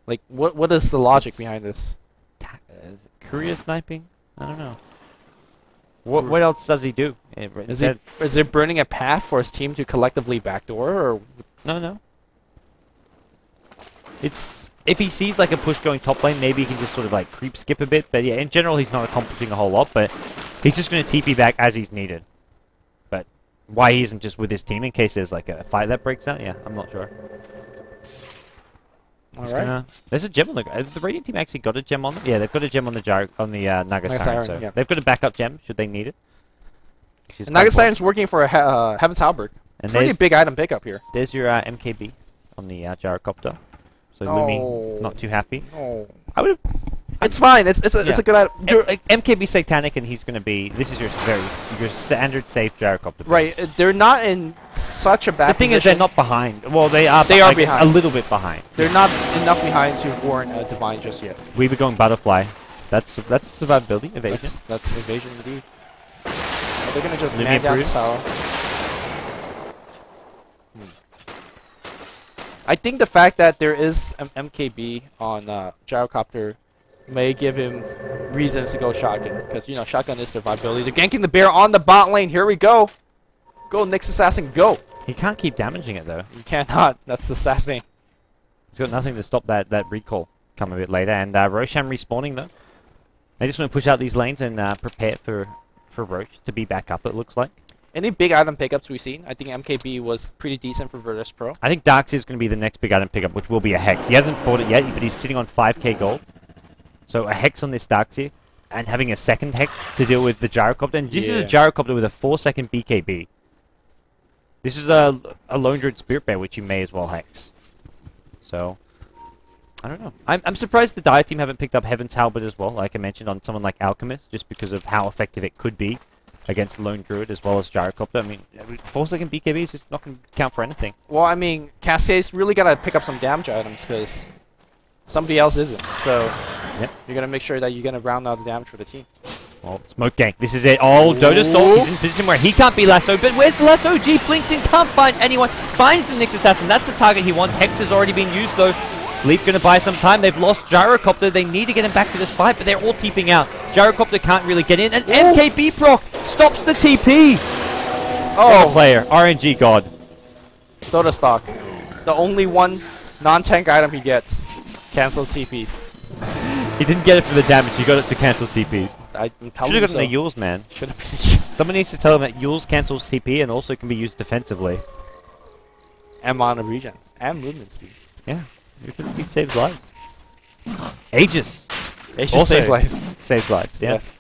Like, what is the logic behind this? Courier sniping? I don't know. What else does he do? Is it burning a path for his team to collectively backdoor, or no? It's if he sees like a push going top lane, maybe he can just sort of like creep skip a bit. But yeah, in general, he's not accomplishing a whole lot. But he's just going to TP back as he's needed. But why he isn't just with his team in case there's like a fight that breaks out? Yeah, I'm not sure. Alright. There's a gem on the Radiant team actually got a gem on them. Yeah, they've got a gem on the Naga Siren, so they've got a backup gem should they need it. Naga Siren's working for a Heaven's Halberd. And pretty big item pickup here. There's your MKB on the Gyrocopter. So Lumi not too happy. I would. It's fine. It's a good item. MKB Satanic, and he's gonna be. This is your standard safe Gyrocopter. Right. They're not in such a bad. The thing is, they're not behind. Well, they are. They are behind. A little bit behind. They're not enough behind to warrant a Divine just yet. We were going Butterfly. That's survivability, evasion. That's evasion indeed. They're gonna just man down the tower. I think the fact that there is an MKB on Gyrocopter may give him reasons to go shotgun, because you know shotgun is survivability. They're ganking the bear on the bot lane. Here we go. Go Nyx Assassin, go. He can't keep damaging it though. You cannot. That's the sad thing. He's got nothing to stop that recall come a bit later. And Roshan respawning though. They just want to push out these lanes and prepare for Roche to be back up. It looks like. Any big item pickups we've seen? I think MKB was pretty decent for Virtus Pro. I think Darkseer is going to be the next big item pickup, which will be a Hex. He hasn't bought it yet, but he's sitting on 5k gold. So a Hex on this Darkseer, and having a second Hex to deal with the Gyrocopter. And this is a Gyrocopter with a 4-second BKB. This is a Lone Druid Spirit Bear, which you may as well Hex. So, I don't know. I'm surprised the Dire team haven't picked up Heaven's Halberd as well, like I mentioned, on someone like Alchemist, just because of how effective it could be against Lone Druid as well as Gyrocopter. I mean, 4-second BKB is just not going to count for anything. Well, I mean, Cascade's really got to pick up some damage items because somebody else isn't. So, you're going to make sure that you're going to round out the damage for the team. Well, Smoke Gang. This is it. Oh, Dota Stalk. He's in a position where he can't be lassoed. But where's the lasso? G blinks in, can't find anyone. Finds the Nyx Assassin. That's the target he wants. Hex has already been used, though. Sleep going to buy some time. They've lost Gyrocopter. They need to get him back to this fight, but they're all TPing out. Gyrocopter can't really get in. And MKB proc stops the TP. Oh, player. RNG God. Dota Stock. The only one non-tank item he gets. Cancels TPs. He didn't get it for the damage. He got it to cancel TPs. Should have gotten the Yules, man. Should have been. Someone needs to tell him that Yules cancels TP and also can be used defensively. And amount of regens. And movement speed. Yeah. It saves lives. Aegis. Aegis also saves lives. Saves lives, yeah. Yes.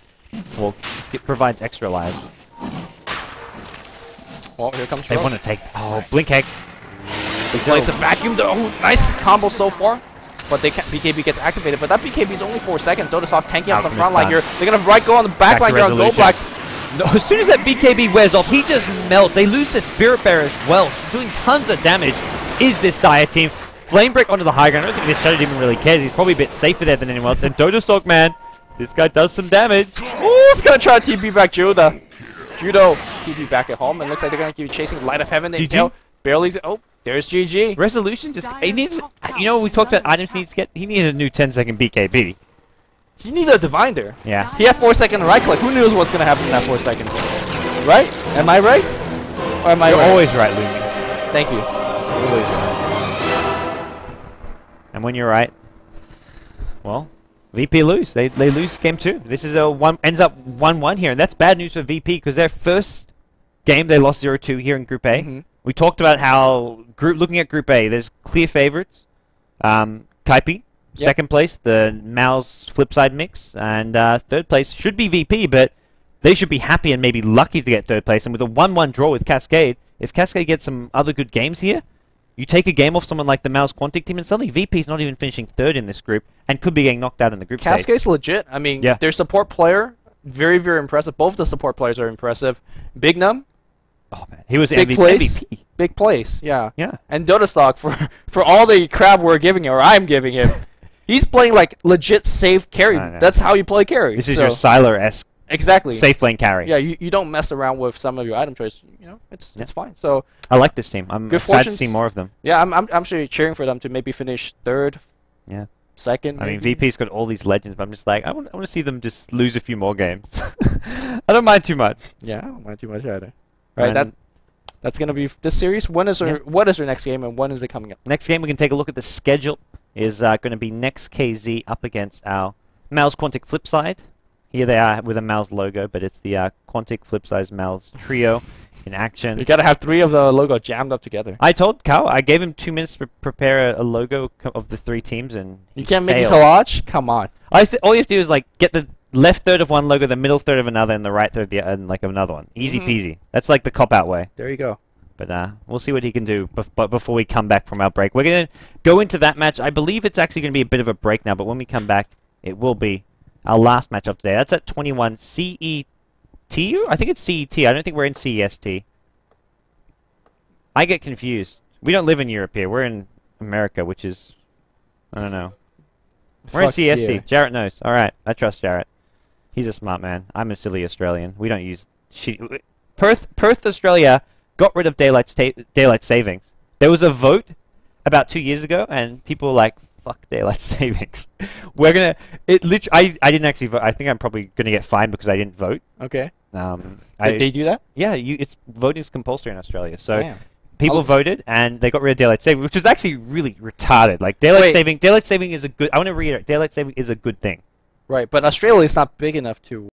Well, it provides extra lives. Well, here comes They want to take... Oh, Blink Hex. It's a vacuum. Oh, nice combo so far. But they can't, BKB gets activated. But that BKB is only 4 seconds. Dota Soft tanking up the front line here. They're going to go on the back line here on Go Black. No, as soon as that BKB wears off, he just melts. They lose their Spirit Bearer as well, doing tons of damage. Is this Dire team? Flame Break onto the high ground. I don't think this Shadow Demon really cares. He's probably a bit safer there than anyone else. And Dota Stalk, man, this guy does some damage. Ooh, he's gonna try to TP back Judo. Judo TP back at home, and looks like they're gonna keep chasing Light of Heaven. They barely. Oh, there's GG. Resolution just. He needs. You know, we talked about items he needs to get. He needed a new 10-second BKB. He needed a divine there. Yeah. He had 4-second right click. Who knows what's gonna happen in that 4 seconds? Right? Am I right? Or am I You're right? always right, Lumi. Thank you. Always right. And when you're right, well, VP lose. They lose game 2. This is ends up 1-1 here, and that's bad news for VP because their first game they lost 0-2 here in Group A. We talked about how looking at Group A, there's clear favorites. Kaipi, second place, the Mao's Flipside mix, and third place should be VP, but they should be happy and maybe lucky to get third place. And with a 1-1 draw with Cascade, if Cascade gets some other good games here, you take a game off someone like the Mao's Quantic team, and suddenly VP's not even finishing third in this group, and could be getting knocked out in the group stage. Cascade's legit. I mean, their support player, very, very impressive. Both the support players are impressive. Big Num. Oh man, he was Big MVP. Big place, yeah. Yeah. And Dota Stock, for all the crap we're giving him, or I'm giving him, he's playing like legit safe carry. That's how you play carry. This is your Sylar-esque safe lane carry. Yeah, you don't mess around with some of your item choice. You know, it's fine. So I like this team. I'm excited to see more of them. Yeah, I'm sure you're cheering for them to maybe finish third. Yeah. Second. I mean, VP's got all these legends, but I'm just like, I want to see them just lose a few more games. I don't mind too much. Yeah, I don't mind too much either. Right, that's gonna be this series. When is what is our next game, and when is it coming up? Next game we can take a look at the schedule. Is going to be next.kz up against our Mal's Quantic Flipside. Here they are with a Mal's logo, but it's the Quantic Flipside's Mal's trio in action. You gotta have 3 of the logo jammed up together. I told Cal, I gave him 2 minutes to prepare a logo of the 3 teams, and you can't make a collage. Come on. All you have to do is like get the left third of one logo, the middle third of another, and the right third of the like another one. Easy peasy. That's like the cop-out way. There you go. But we'll see what he can do before we come back from our break. We're going to go into that match. I believe it's actually going to be a bit of a break now, but when we come back, it will be our last match of today. That's at 21 CETU? I think it's CET. I don't think we're in CEST. I get confused. We don't live in Europe here. We're in America, which is... I don't know. We're in CST. Yeah. Jarrett knows. All right. I trust Jarrett. He's a smart man. I'm a silly Australian. We don't use... Perth, Australia got rid of daylight savings. There was a vote about 2 years ago, and people were like, fuck daylight savings. We're going to... I didn't actually vote. I think I'm probably going to get fined because I didn't vote. Okay. Did they do that? Yeah. Voting is compulsory in Australia. So... Damn. People voted, and they got rid of daylight saving, which was actually really retarded. Like daylight saving is a good. I want to reiterate, daylight saving is a good thing. Right, but Australia is not big enough to